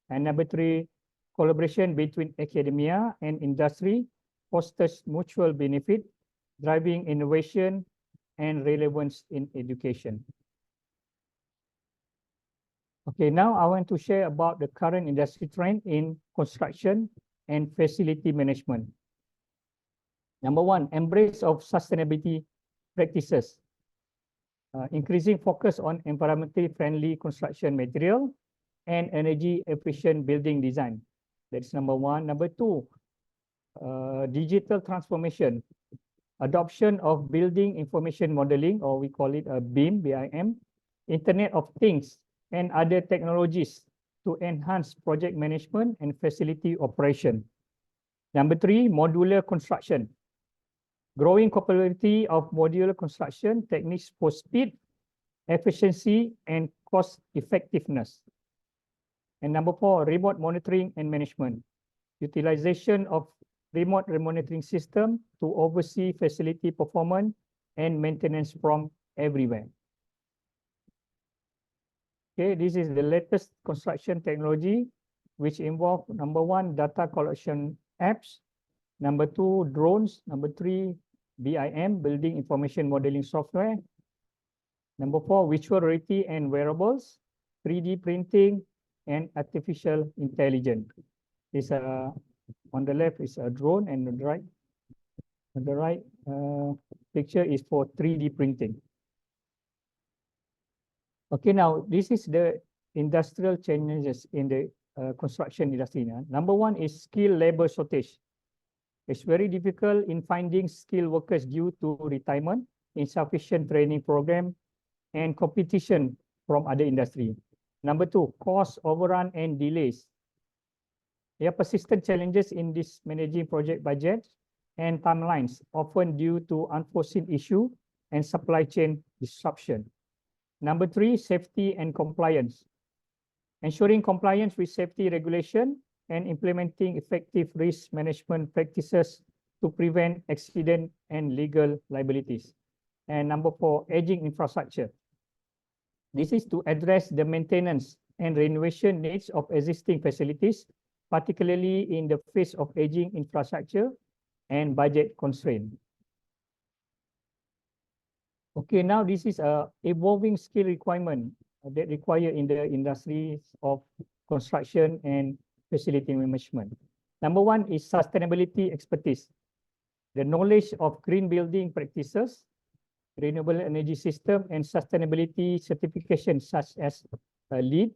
And number three, collaboration between academia and industry fosters mutual benefit, driving innovation and relevance in education. Okay, now I want to share about the current industry trend in construction and facility management. Number one, embrace of sustainability practices. Increasing focus on environmentally friendly construction material and energy efficient building design. That's number one. Number two, digital transformation. adoption of building information modeling, or we call it a BIM, BIM, Internet of Things, and other technologies to enhance project management and facility operation. Number 3, modular construction. Growing capability of modular construction techniques for speed, efficiency, and cost effectiveness. And number 4, remote monitoring and management. Utilization of remote monitoring system to oversee facility performance and maintenance from everywhere. Okay, this is the latest construction technology, which involve number 1, data collection apps, number 2, drones, number 3, BIM, building information modeling software, number 4, virtual reality and wearables, 3D printing, and artificial intelligence. This on the left is a drone, and on the right picture is for 3D printing. Okay, now this is the industrial challenges in the construction industry. Number 1 is skilled labor shortage. It's very difficult in finding skilled workers due to retirement, insufficient training program, and competition from other industry. Number 2, cost overrun and delays. There are persistent challenges in this managing project budgets and timelines, often due to unforeseen issue and supply chain disruption. Number 3, safety and compliance. Ensuring compliance with safety regulation and implementing effective risk management practices to prevent accident and legal liabilities. And number 4, aging infrastructure. This is to address the maintenance and renovation needs of existing facilities, particularly in the face of aging infrastructure and budget constraint. Okay, now this is a evolving skill requirement that require in the industries of construction and facility management. Number 1 is sustainability expertise. The knowledge of green building practices, renewable energy system, and sustainability certification such as LEED,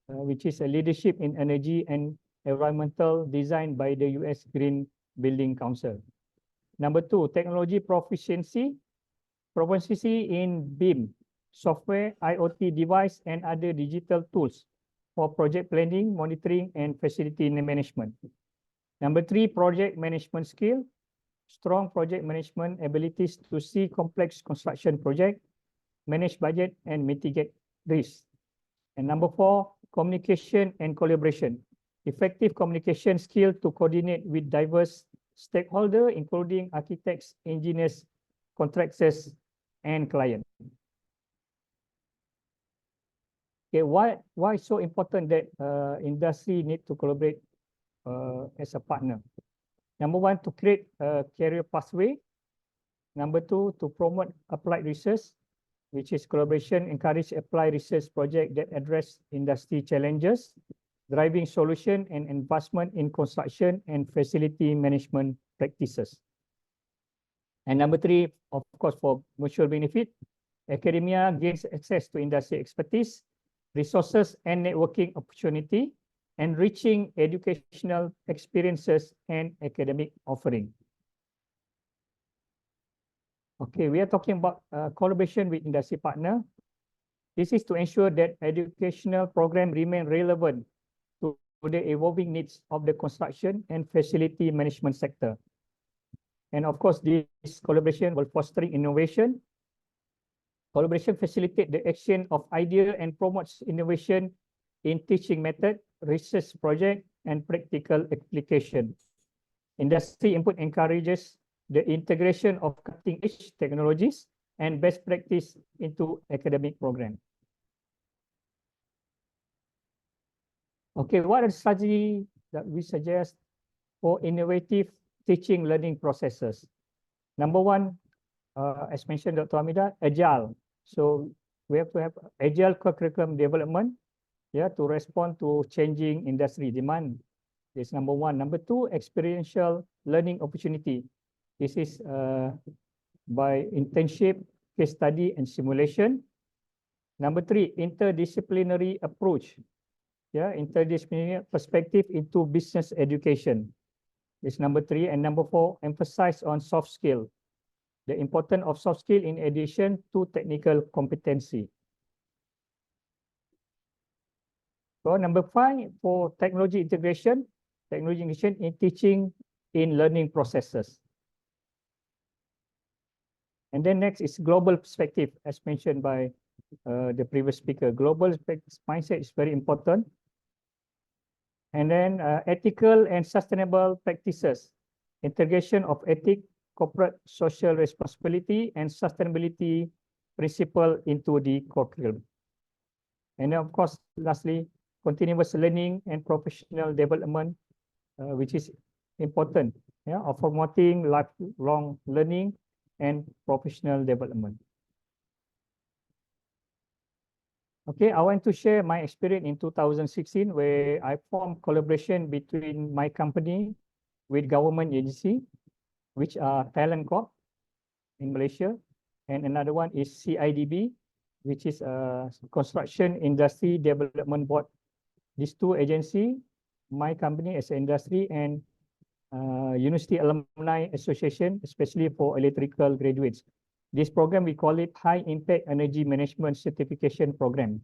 which is a leadership in energy and environmental design by the US Green Building Council. Number 2, technology proficiency in BIM, software, IoT device, and other digital tools for project planning, monitoring, and facility management. Number 3, project management skill, strong project management abilities to see complex construction project, manage budget, and mitigate risk. And number 4, communication and collaboration, effective communication skill to coordinate with diverse stakeholders, including architects, engineers, contractors, and clients. Okay, why it's so important that industry need to collaborate as a partner? Number 1, to create a career pathway. Number 2, to promote applied research, which is collaboration, encourage applied research project that address industry challenges, driving solution and investment in construction and facility management practices. And number 3, of course, for mutual benefit, academia gains access to industry expertise, resources, and networking opportunity, enriching educational experiences and academic offering. Okay, we are talking about collaboration with industry partner. This is to ensure that educational program remain relevant to the evolving needs of the construction and facility management sector. And of course, this collaboration will fostering innovation. Collaboration facilitate the action of idea and promotes innovation in teaching method, research project, and practical application. Industry input encourages the integration of cutting-edge technologies and best practice into academic program. Okay, what are the strategies that we suggest for innovative teaching learning processes? Number 1, as mentioned, Dr. Hamida, agile. So we have to have agile curriculum development, yeah, to respond to changing industry demand. This is number 1. Number 2, experiential learning opportunity. This is by internship, case study, and simulation. Number 3, interdisciplinary approach. Yeah, interdisciplinary perspective into business education. This is number 3. And number 4, emphasize on soft skill. the importance of soft skill in addition to technical competency. So number 5, for technology integration in teaching in learning processes. And then next is global perspective, as mentioned by the previous speaker. Global mindset is very important. And then ethical and sustainable practices, integration of ethic, corporate social responsibility, and sustainability principle into the curriculum. And then of course, lastly, continuous learning and professional development, which is important, of promoting lifelong learning and professional development. Okay, I want to share my experience in 2016, where I formed collaboration between my company with government agency, which are Talent Corp in Malaysia, and another one is CIDB, which is a Construction Industry Development Board. These two agencies, my company as an industry, and University Alumni Association, especially for electrical graduates. This program, we call it High Impact Energy Management Certification Program.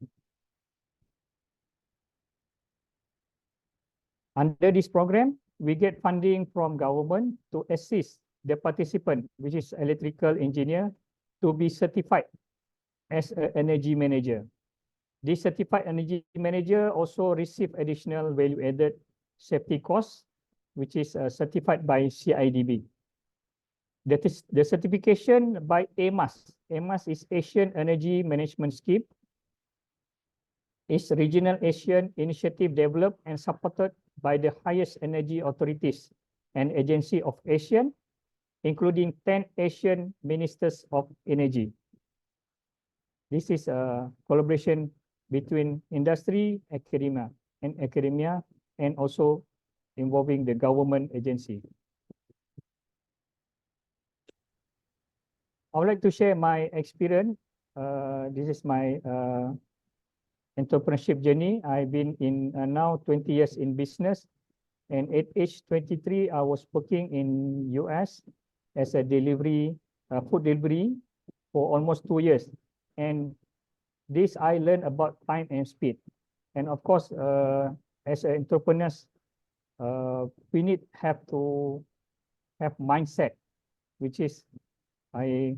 Under this program, we get funding from government to assist the participant, which is electrical engineer, to be certified as an energy manager. This certified energy manager also receive additional value-added safety costs, which is certified by CIDB. The certification by AMAS. AMAS is Asian Energy Management Scheme. It's regional Asian initiative developed and supported by the highest energy authorities and agency of ASEAN, including 10 Asian ministers of energy. This is a collaboration between industry, academia, and also involving the government agency. I would like to share my experience. This is my entrepreneurship journey. I've been in now 20 years in business, and at age 23, I was working in US as a food delivery for almost 2 years. And this I learned about time and speed. And of course, as an entrepreneurs, we have to have mindset, which is I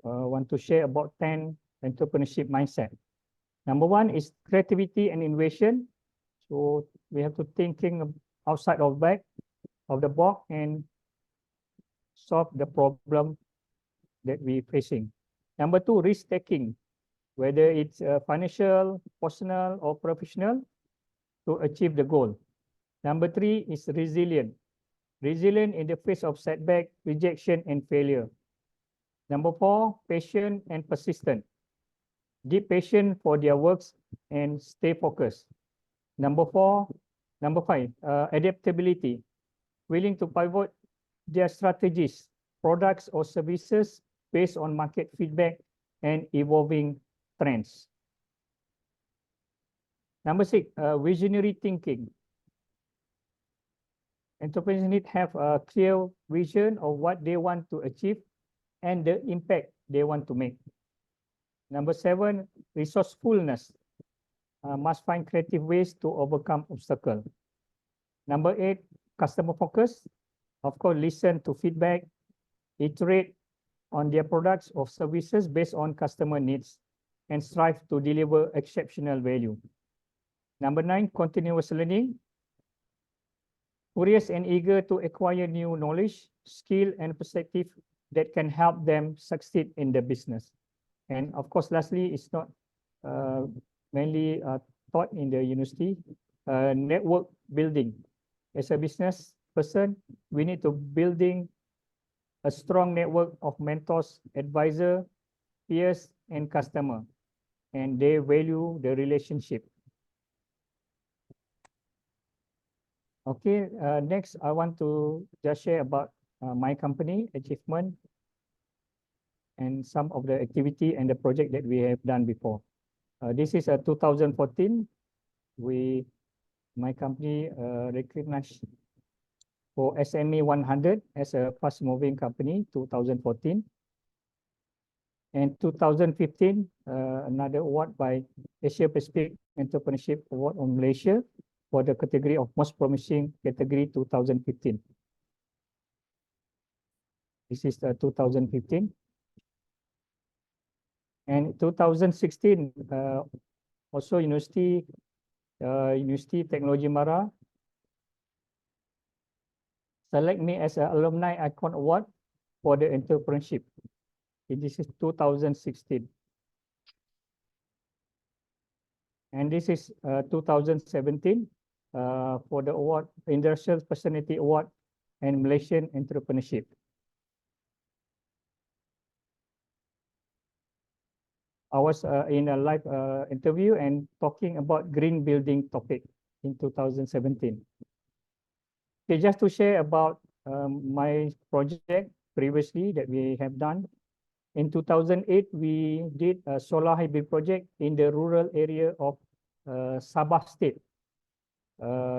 want to share about 10 entrepreneurship mindset. Number 1 is creativity and innovation. So we have to thinking outside of the box and solve the problem that we're facing. Number 2, risk taking, whether it's financial, personal, or professional, to achieve the goal. Number 3 is resilient in the face of setback, rejection, and failure. Number 4, patient and persistent. Deep patient for their works and stay focused. Number 5, adaptability. Willing to pivot their strategies, products, or services based on market feedback and evolving trends. Number 6, visionary thinking. Entrepreneurs need to have a clear vision of what they want to achieve and the impact they want to make. Number 7, resourcefulness. Must find creative ways to overcome obstacles. Number 8, customer focus. Of course, listen to feedback, iterate on their products or services based on customer needs, and strive to deliver exceptional value. Number 9, continuous learning. Curious and eager to acquire new knowledge, skill, and perspective that can help them succeed in the business. And of course, lastly, it's not mainly taught in the university, network building. As a business person, we need to building a strong network of mentors, advisor, peers, and customer, and they value the relationship. Okay, next I want to just share about my company achievement and some of the activity and the project that we have done before. This is a 2014. My company recognized for SME 100 as a fast moving company, 2014. And 2015, another award by Asia Pacific Entrepreneurship Award of Malaysia for the category of most promising category 2015. This is 2015. And 2016, also University Technology Mara select me as an Alumni Icon Award for the entrepreneurship. This is 2016. And this is 2017 for the award, Industrial Personality Award and Malaysian Entrepreneurship. I was in a live interview and talking about green building topic in 2017. Okay, just to share about my project previously that we have done. In 2008, we did a solar hybrid project in the rural area of Sabah State.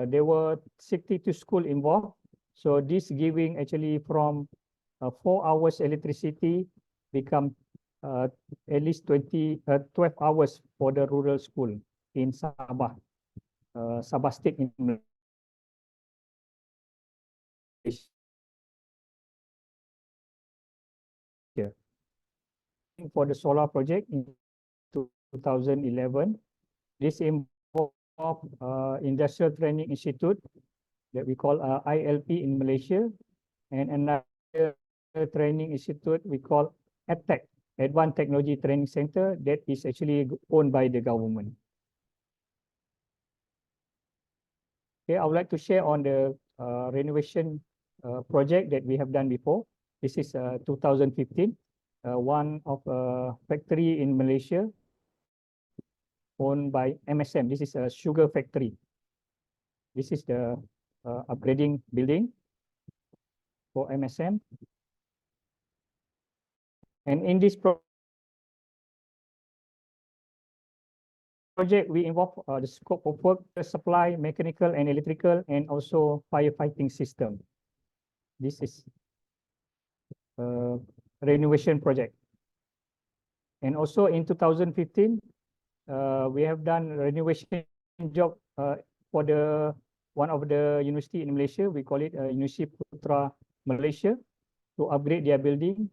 There were 62 schools involved. So this giving actually from 4 hours electricity become at least 12 hours for the rural school in Sabah, Sabah State in Malaysia. For the solar project in 2011, this involved Industrial Training Institute that we call ILP in Malaysia, and another training institute we call AdTech, Advanced Technology Training Center, that is actually owned by the government. Okay, I would like to share on the renovation project that we have done before. This is 2015, one of a factory in Malaysia owned by MSM. This is a sugar factory. This is the upgrading building for MSM. And in this project, we involve the scope of work, the supply, mechanical and electrical, and also firefighting system. This is a renovation project. And also in 2015, we have done renovation job for the one of the university in Malaysia. We call it University Putra Malaysia, to upgrade their building.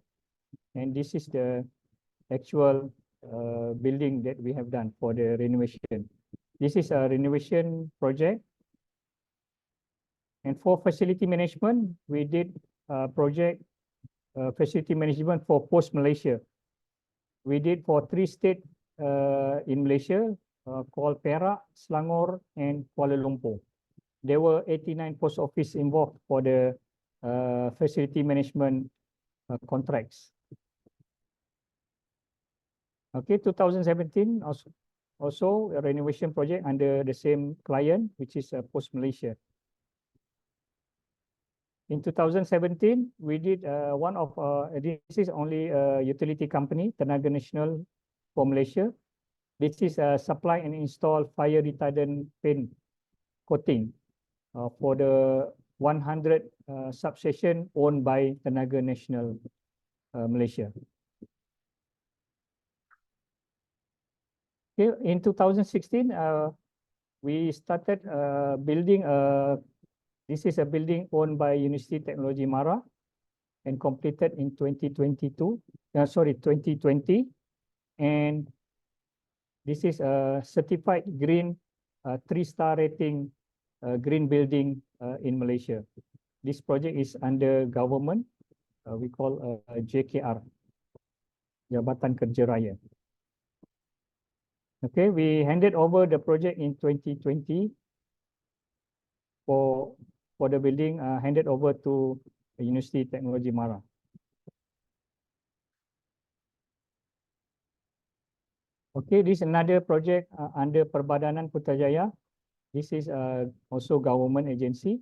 And this is the actual building that we have done for the renovation. This is a renovation project. And for facility management, we did a project facility management for Post Malaysia. We did for 3 states in Malaysia called Perak, Selangor, and Kuala Lumpur. There were 89 post office involved for the facility management contracts. Okay, 2017 also a renovation project under the same client, which is Post Malaysia. In 2017, we did one of this is only a utility company, Tenaga Nasional for Malaysia. This is a supply and install fire retardant paint coating for the 100 substation owned by Tenaga Nasional Malaysia. Okay, in 2016, we started building this is a building owned by University Technology Mara and completed in 2020. And this is a certified green 3-star rating green building in Malaysia. This project is under government. We call JKR, Jabatan Kerja Raya. Okay, we handed over the project in 2020 for the building handed over to University Technology Mara. Okay, this is another project under Perbadanan Putrajaya. This is also government agency.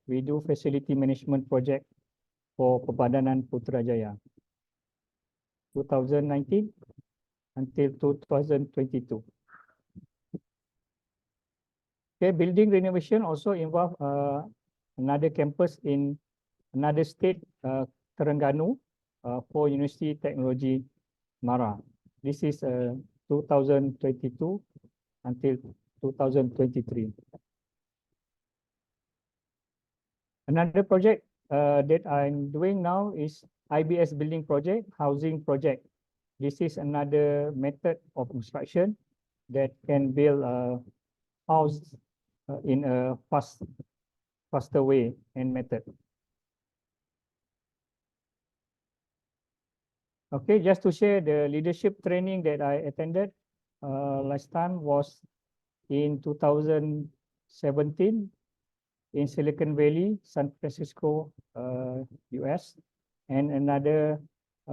We do facility management project for Perbadanan Putrajaya 2019 until 2022. Okay, building renovation also involve another campus in another state, Terengganu, for University Technology Mara. This is 2022 until 2023. Another project that I'm doing now is IBS building project, housing project. This is another method of construction that can build a house in a faster way and method. Okay, just to share the leadership training that I attended last time was in 2017 in Silicon Valley, San Francisco, US, and another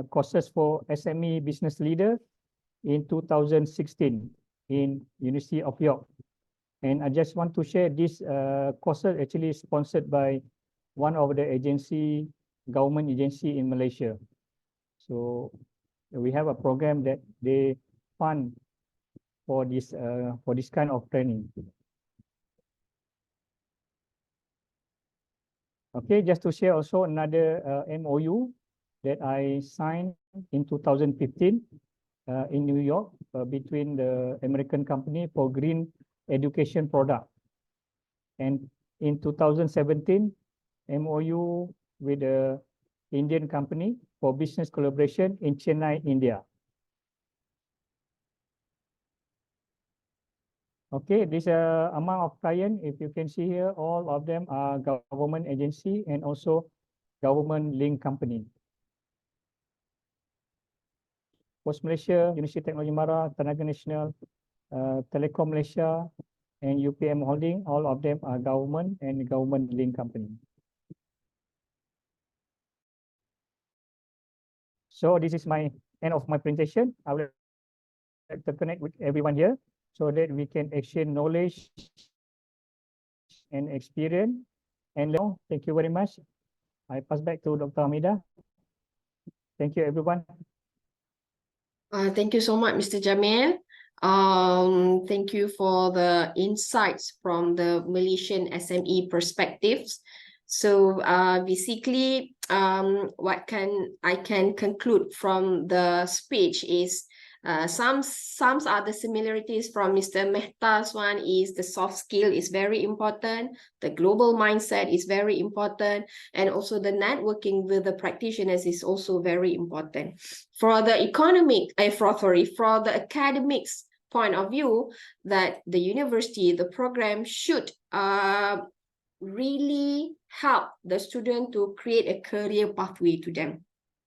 courses for SME business leader in 2016 in University of York. And I just want to share this courses actually sponsored by one of the government agency in Malaysia. So we have a program that they fund for this kind of training. Okay, just to share also another MOU that I signed in 2015 in New York between the American company for green education product. And in 2017, MOU with the Indian company for business collaboration in Chennai, India. Okay, this amount of client, if you can see here, all of them are government agency and also government link company. Post Malaysia, University Teknologi Mara, Tenaga Nasional, Telekom Malaysia, and UPM Holding, all of them are government and government link company. So this is my end of my presentation. I would like to connect with everyone here so that we can exchange knowledge and experience. And now, thank you very much. I pass back to Dr. Hamida. Thank you, everyone. Thank you so much, Mr. Jamil. Thank you for the insights from the Malaysian SME perspectives. So basically, what I can conclude from the speech is some are the similarities from Mr. Mehta's one is the soft skill is very important, the global mindset is very important, and also the networking with the practitioners is also very important. For the for the academics point of view, that the university, the program should really help the student to create a career pathway to them.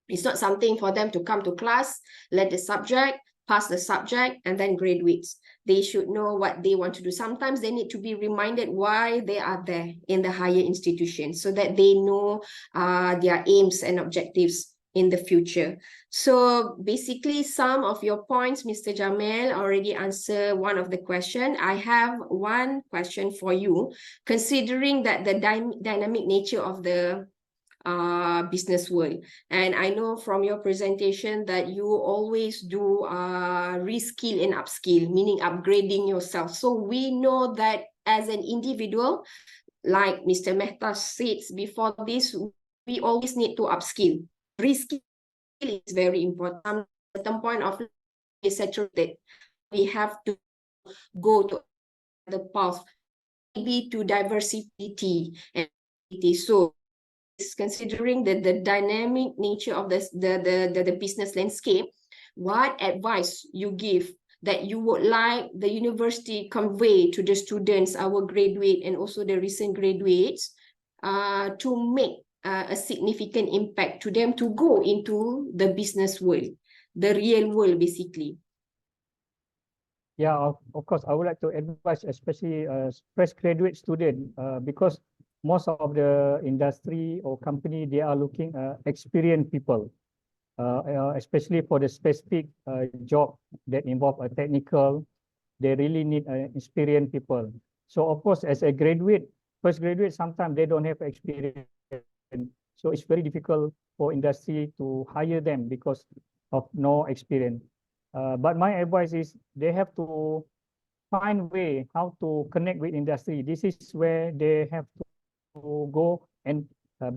It's not something for them to come to class, let the subject, pass the subject, and then graduates. They should know what they want to do. Sometimes they need to be reminded why they are there in the higher institution so that they know their aims and objectives in the future. So basically, some of your points, Mr. Jamil already answered one of the questions. I have one question for you, considering that the dynamic nature of the business world. And I know from your presentation that you always do reskill and upskill, meaning upgrading yourself. So we know that as an individual, like Mr. Mehta said before this, we always need to upskill. Reskill is very important. At some point of is saturated, we have to go to the path, maybe to diversity and so considering the dynamic nature of the business landscape, what advice you give that you would like the university convey to the students, our graduate and also the recent graduates, to make a significant impact to them to go into the business world, the real world, basically? Yeah, of course, I would like to advise, especially fresh graduate student, because most of the industry or company, they are looking experienced people, especially for the specific job that involve a technical, they really need experienced people. So of course, as a graduate, first graduate, sometimes they don't have experience. So it's very difficult for industry to hire them because of no experience. But my advice is they have to find way how to connect with industry. This is where they have to go and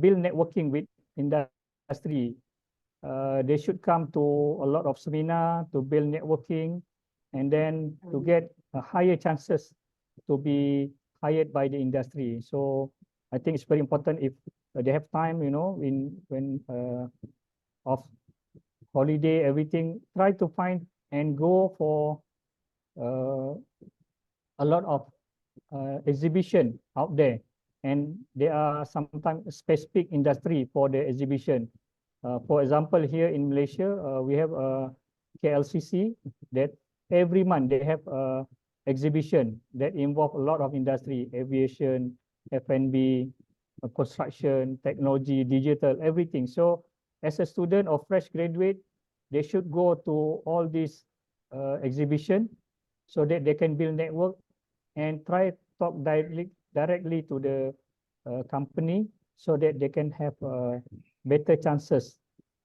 build networking with industry. they should come to a lot of seminar to build networking, and then to get higher chances to be hired by the industry. So I think it's very important if they have time, you know, when of holiday, everything, try to find and go for a lot of exhibition out there. And there are sometimes specific industry for the exhibition. For example, here in Malaysia, we have a KLCC that every month they have a exhibition that involve a lot of industry, aviation, F&B, construction, technology, digital, everything. So as a student or fresh graduate, they should go to all these exhibition so that they can build network and try talk directly to the company so that they can have better chances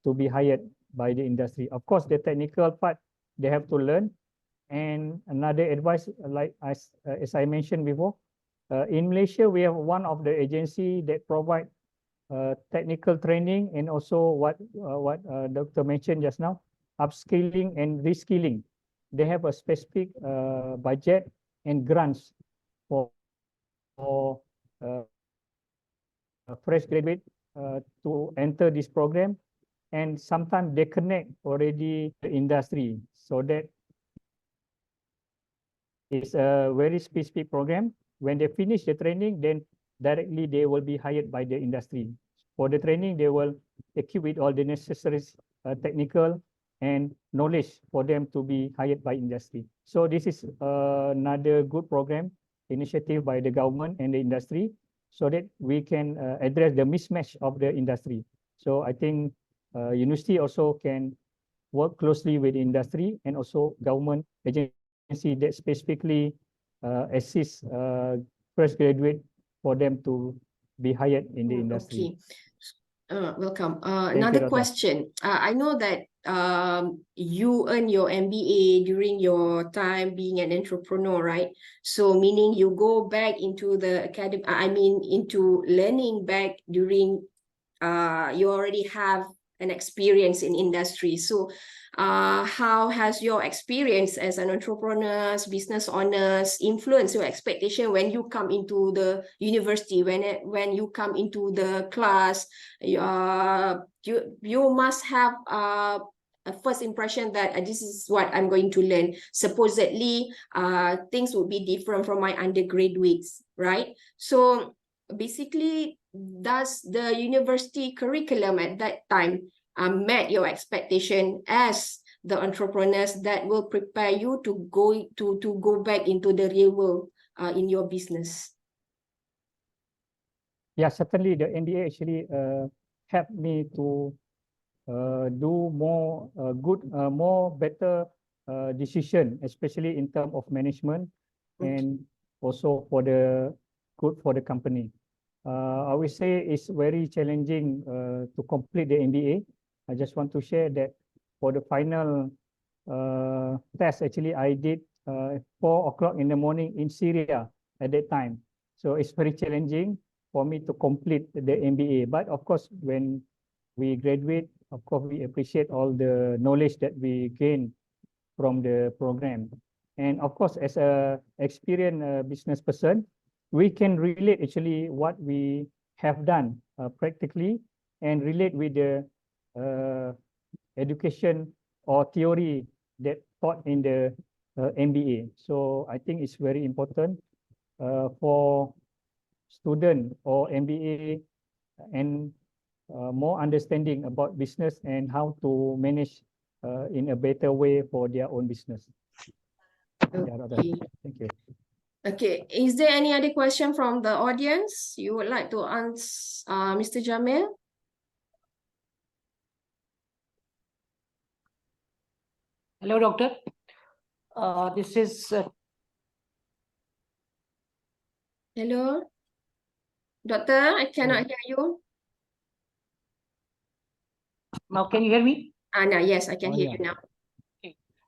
to be hired by the industry. Of course, the technical part they have to learn. And another advice, like as I mentioned before, in Malaysia we have one of the agency that provide technical training, and also what Dr. mentioned just now, upskilling and reskilling. They have a specific budget and grants for fresh graduate to enter this program, and sometimes they connect already the industry, so that it's a very specific program. When they finish the training, then directly they will be hired by the industry. For the training, they will equip with all the necessary technical and knowledge for them to be hired by industry. So this is another good program initiative by the government and the industry, so that we can address the mismatch of the industry. So I think university also can work closely with industry and also government agency that specifically assist fresh graduate for them to be hired in the industry. Okay. Welcome. Thank Another you, Dr. question. I know that you earn your MBA during your time being an entrepreneur, right? So meaning you go back into the academy, I mean into learning back during you already have an experience in industry. So how has your experience as an entrepreneur, business owners influenced your expectation when you come into the university, when you come into the class? You must have a first impression that this is what I'm going to learn. Supposedly, things would be different from my undergraduates, right? So basically, does the university curriculum at that time met your expectation as the entrepreneurs that will prepare you to go back into the real world in your business? Yeah, certainly the MBA actually helped me to do more better decision, especially in terms of management, and also for the good for the company. I would say it's very challenging to complete the MBA. I just want to share that for the final test, actually I did 4 o'clock in the morning in Syria at that time. So it's very challenging for me to complete the MBA. But of course, when we graduate, of course, we appreciate all the knowledge that we gain from the program. And of course, as a experienced business person, we can relate actually what we have done practically, and relate with the education or theory that taught in the MBA. So I think it's very important for student or MBA and more understanding about business and how to manage in a better way for their own business. Yeah, Okay. thank you. Okay, is there any other question from the audience you would like to ask Mr. Jamil? Hello, doctor. This is Hello, doctor, I cannot hear you. now. Can you hear me? No, yes, I can Oh, hear yeah. you now.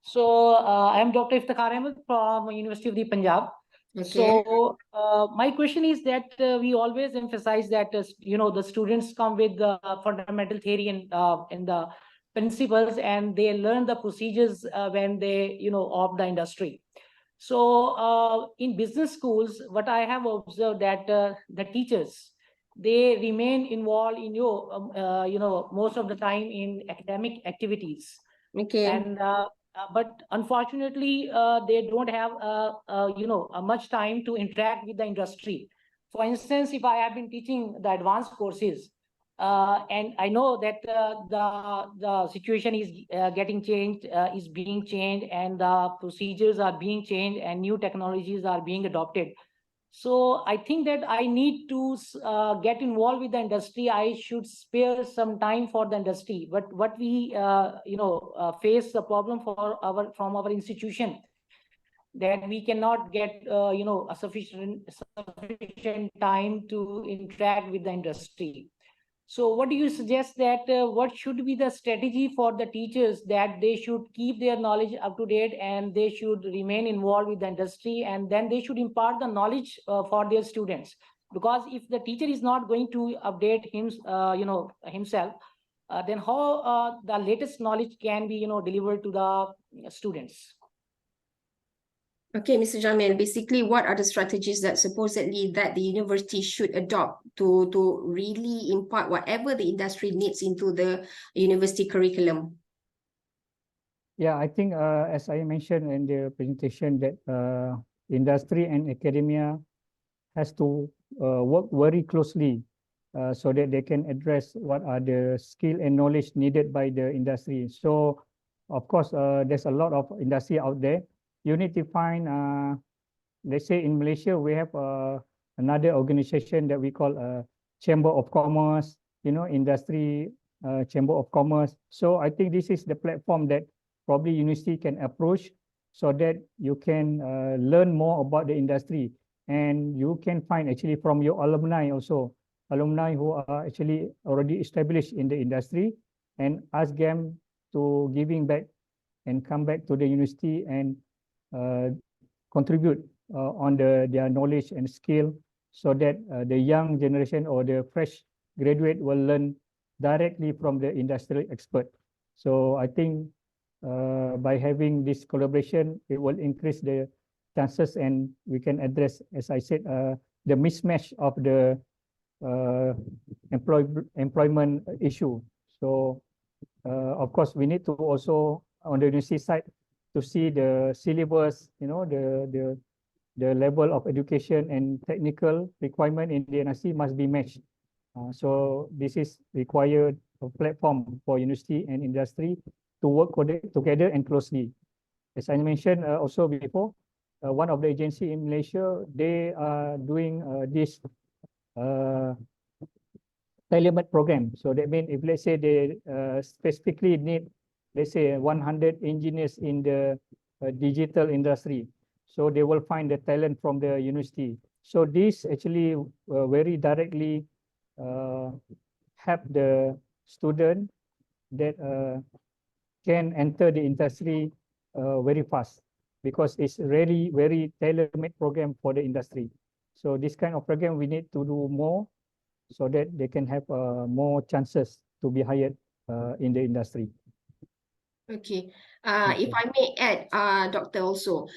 So I am Dr. Iftikhar Ahmed from University of the Punjab. Okay. So my question is that we always emphasize that the students come with the fundamental theory in the principles and they learn the procedures when they, opt the industry. So in business schools, what I have observed that the teachers, they remain involved in most of the time in academic activities. Okay. And but unfortunately, they don't have much time to interact with the industry. For instance, if I have been teaching the advanced courses, and I know that the situation is getting changed, is being changed, and the procedures are being changed, and new technologies are being adopted. So I think that I need to get involved with the industry. I should spare some time for the industry. But what we face the problem from our institution, that we cannot get a sufficient time to interact with the industry. So what do you suggest that what should be the strategy for the teachers, that they should keep their knowledge up to date and they should remain involved with the industry, and then they should impart the knowledge for their students? Because if the teacher is not going to update himself, then how the latest knowledge can be delivered to the students? Okay, Mr. Jamil, basically, what are the strategies that supposedly that the university should adopt to really impart whatever the industry needs into the university curriculum? Yeah, I think as I mentioned in the presentation, that industry and academia has to work very closely so that they can address what are the skill and knowledge needed by the industry. So, of course, there's a lot of industry out there. You need to find, let's say in Malaysia, we have another organization that we call Chamber of Commerce, industry Chamber of Commerce. So I think this is the platform that probably university can approach so that you can learn more about the industry. And you can find actually from your alumni also, alumni who are actually already established in the industry, and ask them to giving back and come back to the university and contribute on their knowledge and skill, so that the young generation or the fresh graduate will learn directly from the industrial expert. So I think by having this collaboration, it will increase the chances, and we can address, as I said, the mismatch of the employment issue. So of course, we need to also, on the university side, to see the syllabus, the level of education and technical requirement in the university must be matched. So this is required a platform for university and industry to work together and closely. As I mentioned also before, one of the agency in Malaysia, they are doing this tailor-made program. So that means if let's say they specifically need, let's say 100 engineers in the digital industry, so they will find the talent from the university. So this actually very directly help the student that can enter the industry very fast, because it's really very tailor-made program for the industry. So this kind of program we need to do more, so that they can have more chances to be hired in the industry. Okay. If I may add, Doctor, also,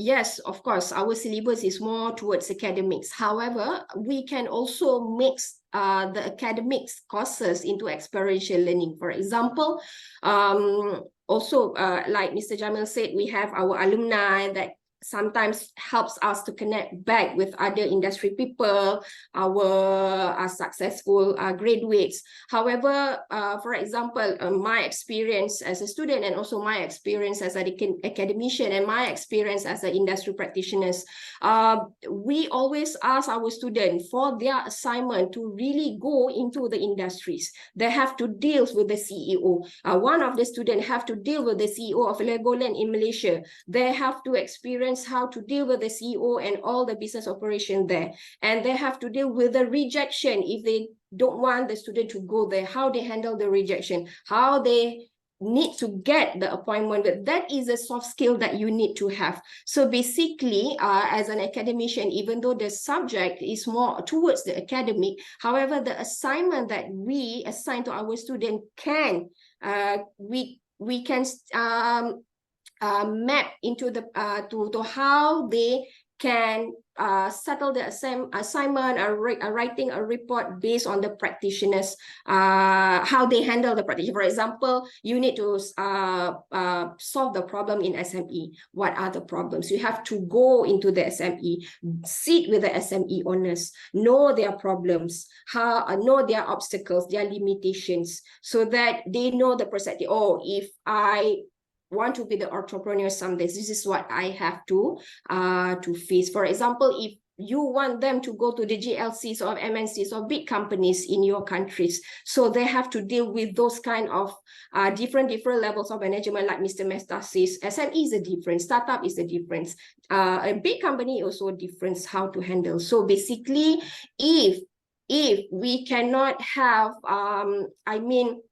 yes, of course, our syllabus is more towards academics. However, we can also mix the academics courses into experiential learning. For example, also, like Mr. Jamil said, we have our alumni that sometimes helps us to connect back with other industry people, our successful graduates. However, for example, my experience as a student, and also my experience as an academician, and my experience as an industry practitioners, we always ask our students for their assignment to really go into the industries. They have to deal with the CEO. One of the students have to deal with the CEO of Legoland in Malaysia. They have to experience how to deal with the CEO and all the business operation there. And they have to deal with the rejection if they don't want the student to go there, how they handle the rejection, how they need to get the appointment, but that is a soft skill that you need to have. So basically, as an academician, even though the subject is more towards the academic, however, the assignment that we assign to our student can, we can map into the to how they can settle the assignment or writing a report based on the practitioners, how they handle the practitioner. For example, you need to solve the problem in SME. What are the problems? You have to go into the SME, sit with the SME owners, know their problems, know their obstacles, their limitations, so that they know the perspective. Oh, if I want to be the entrepreneur someday, this is what I have to face. For example, if you want them to go to the GLCs or MNCs or big companies in your countries, so they have to deal with those kind of different levels of management, like Mr. Mehta says. SME is a difference, startup is a difference, a big company also difference how to handle. So basically, if we cannot have I mean,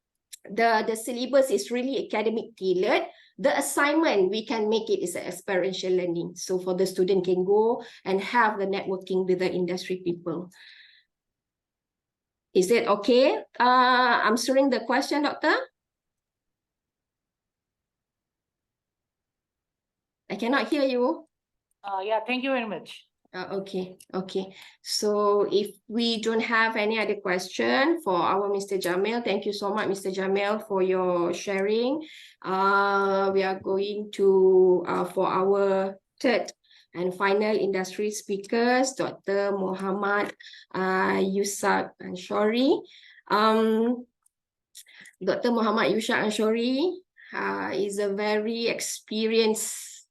the syllabus is really academic tailored, the assignment, we can make it is an experiential learning. So for the student can go and have the networking with the industry people. Is it okay? Answering the question, Doctor? I cannot hear you. Yeah, thank you very much. Okay. So if we don't have any other question for our Mr. Jamil, thank you so much, Mr. Jamil, for your sharing. We are going to, for our third and final industry speakers, Dr. Muhammad Yusak Anshori. Dr. Muhammad Yusak Anshori is a very experienced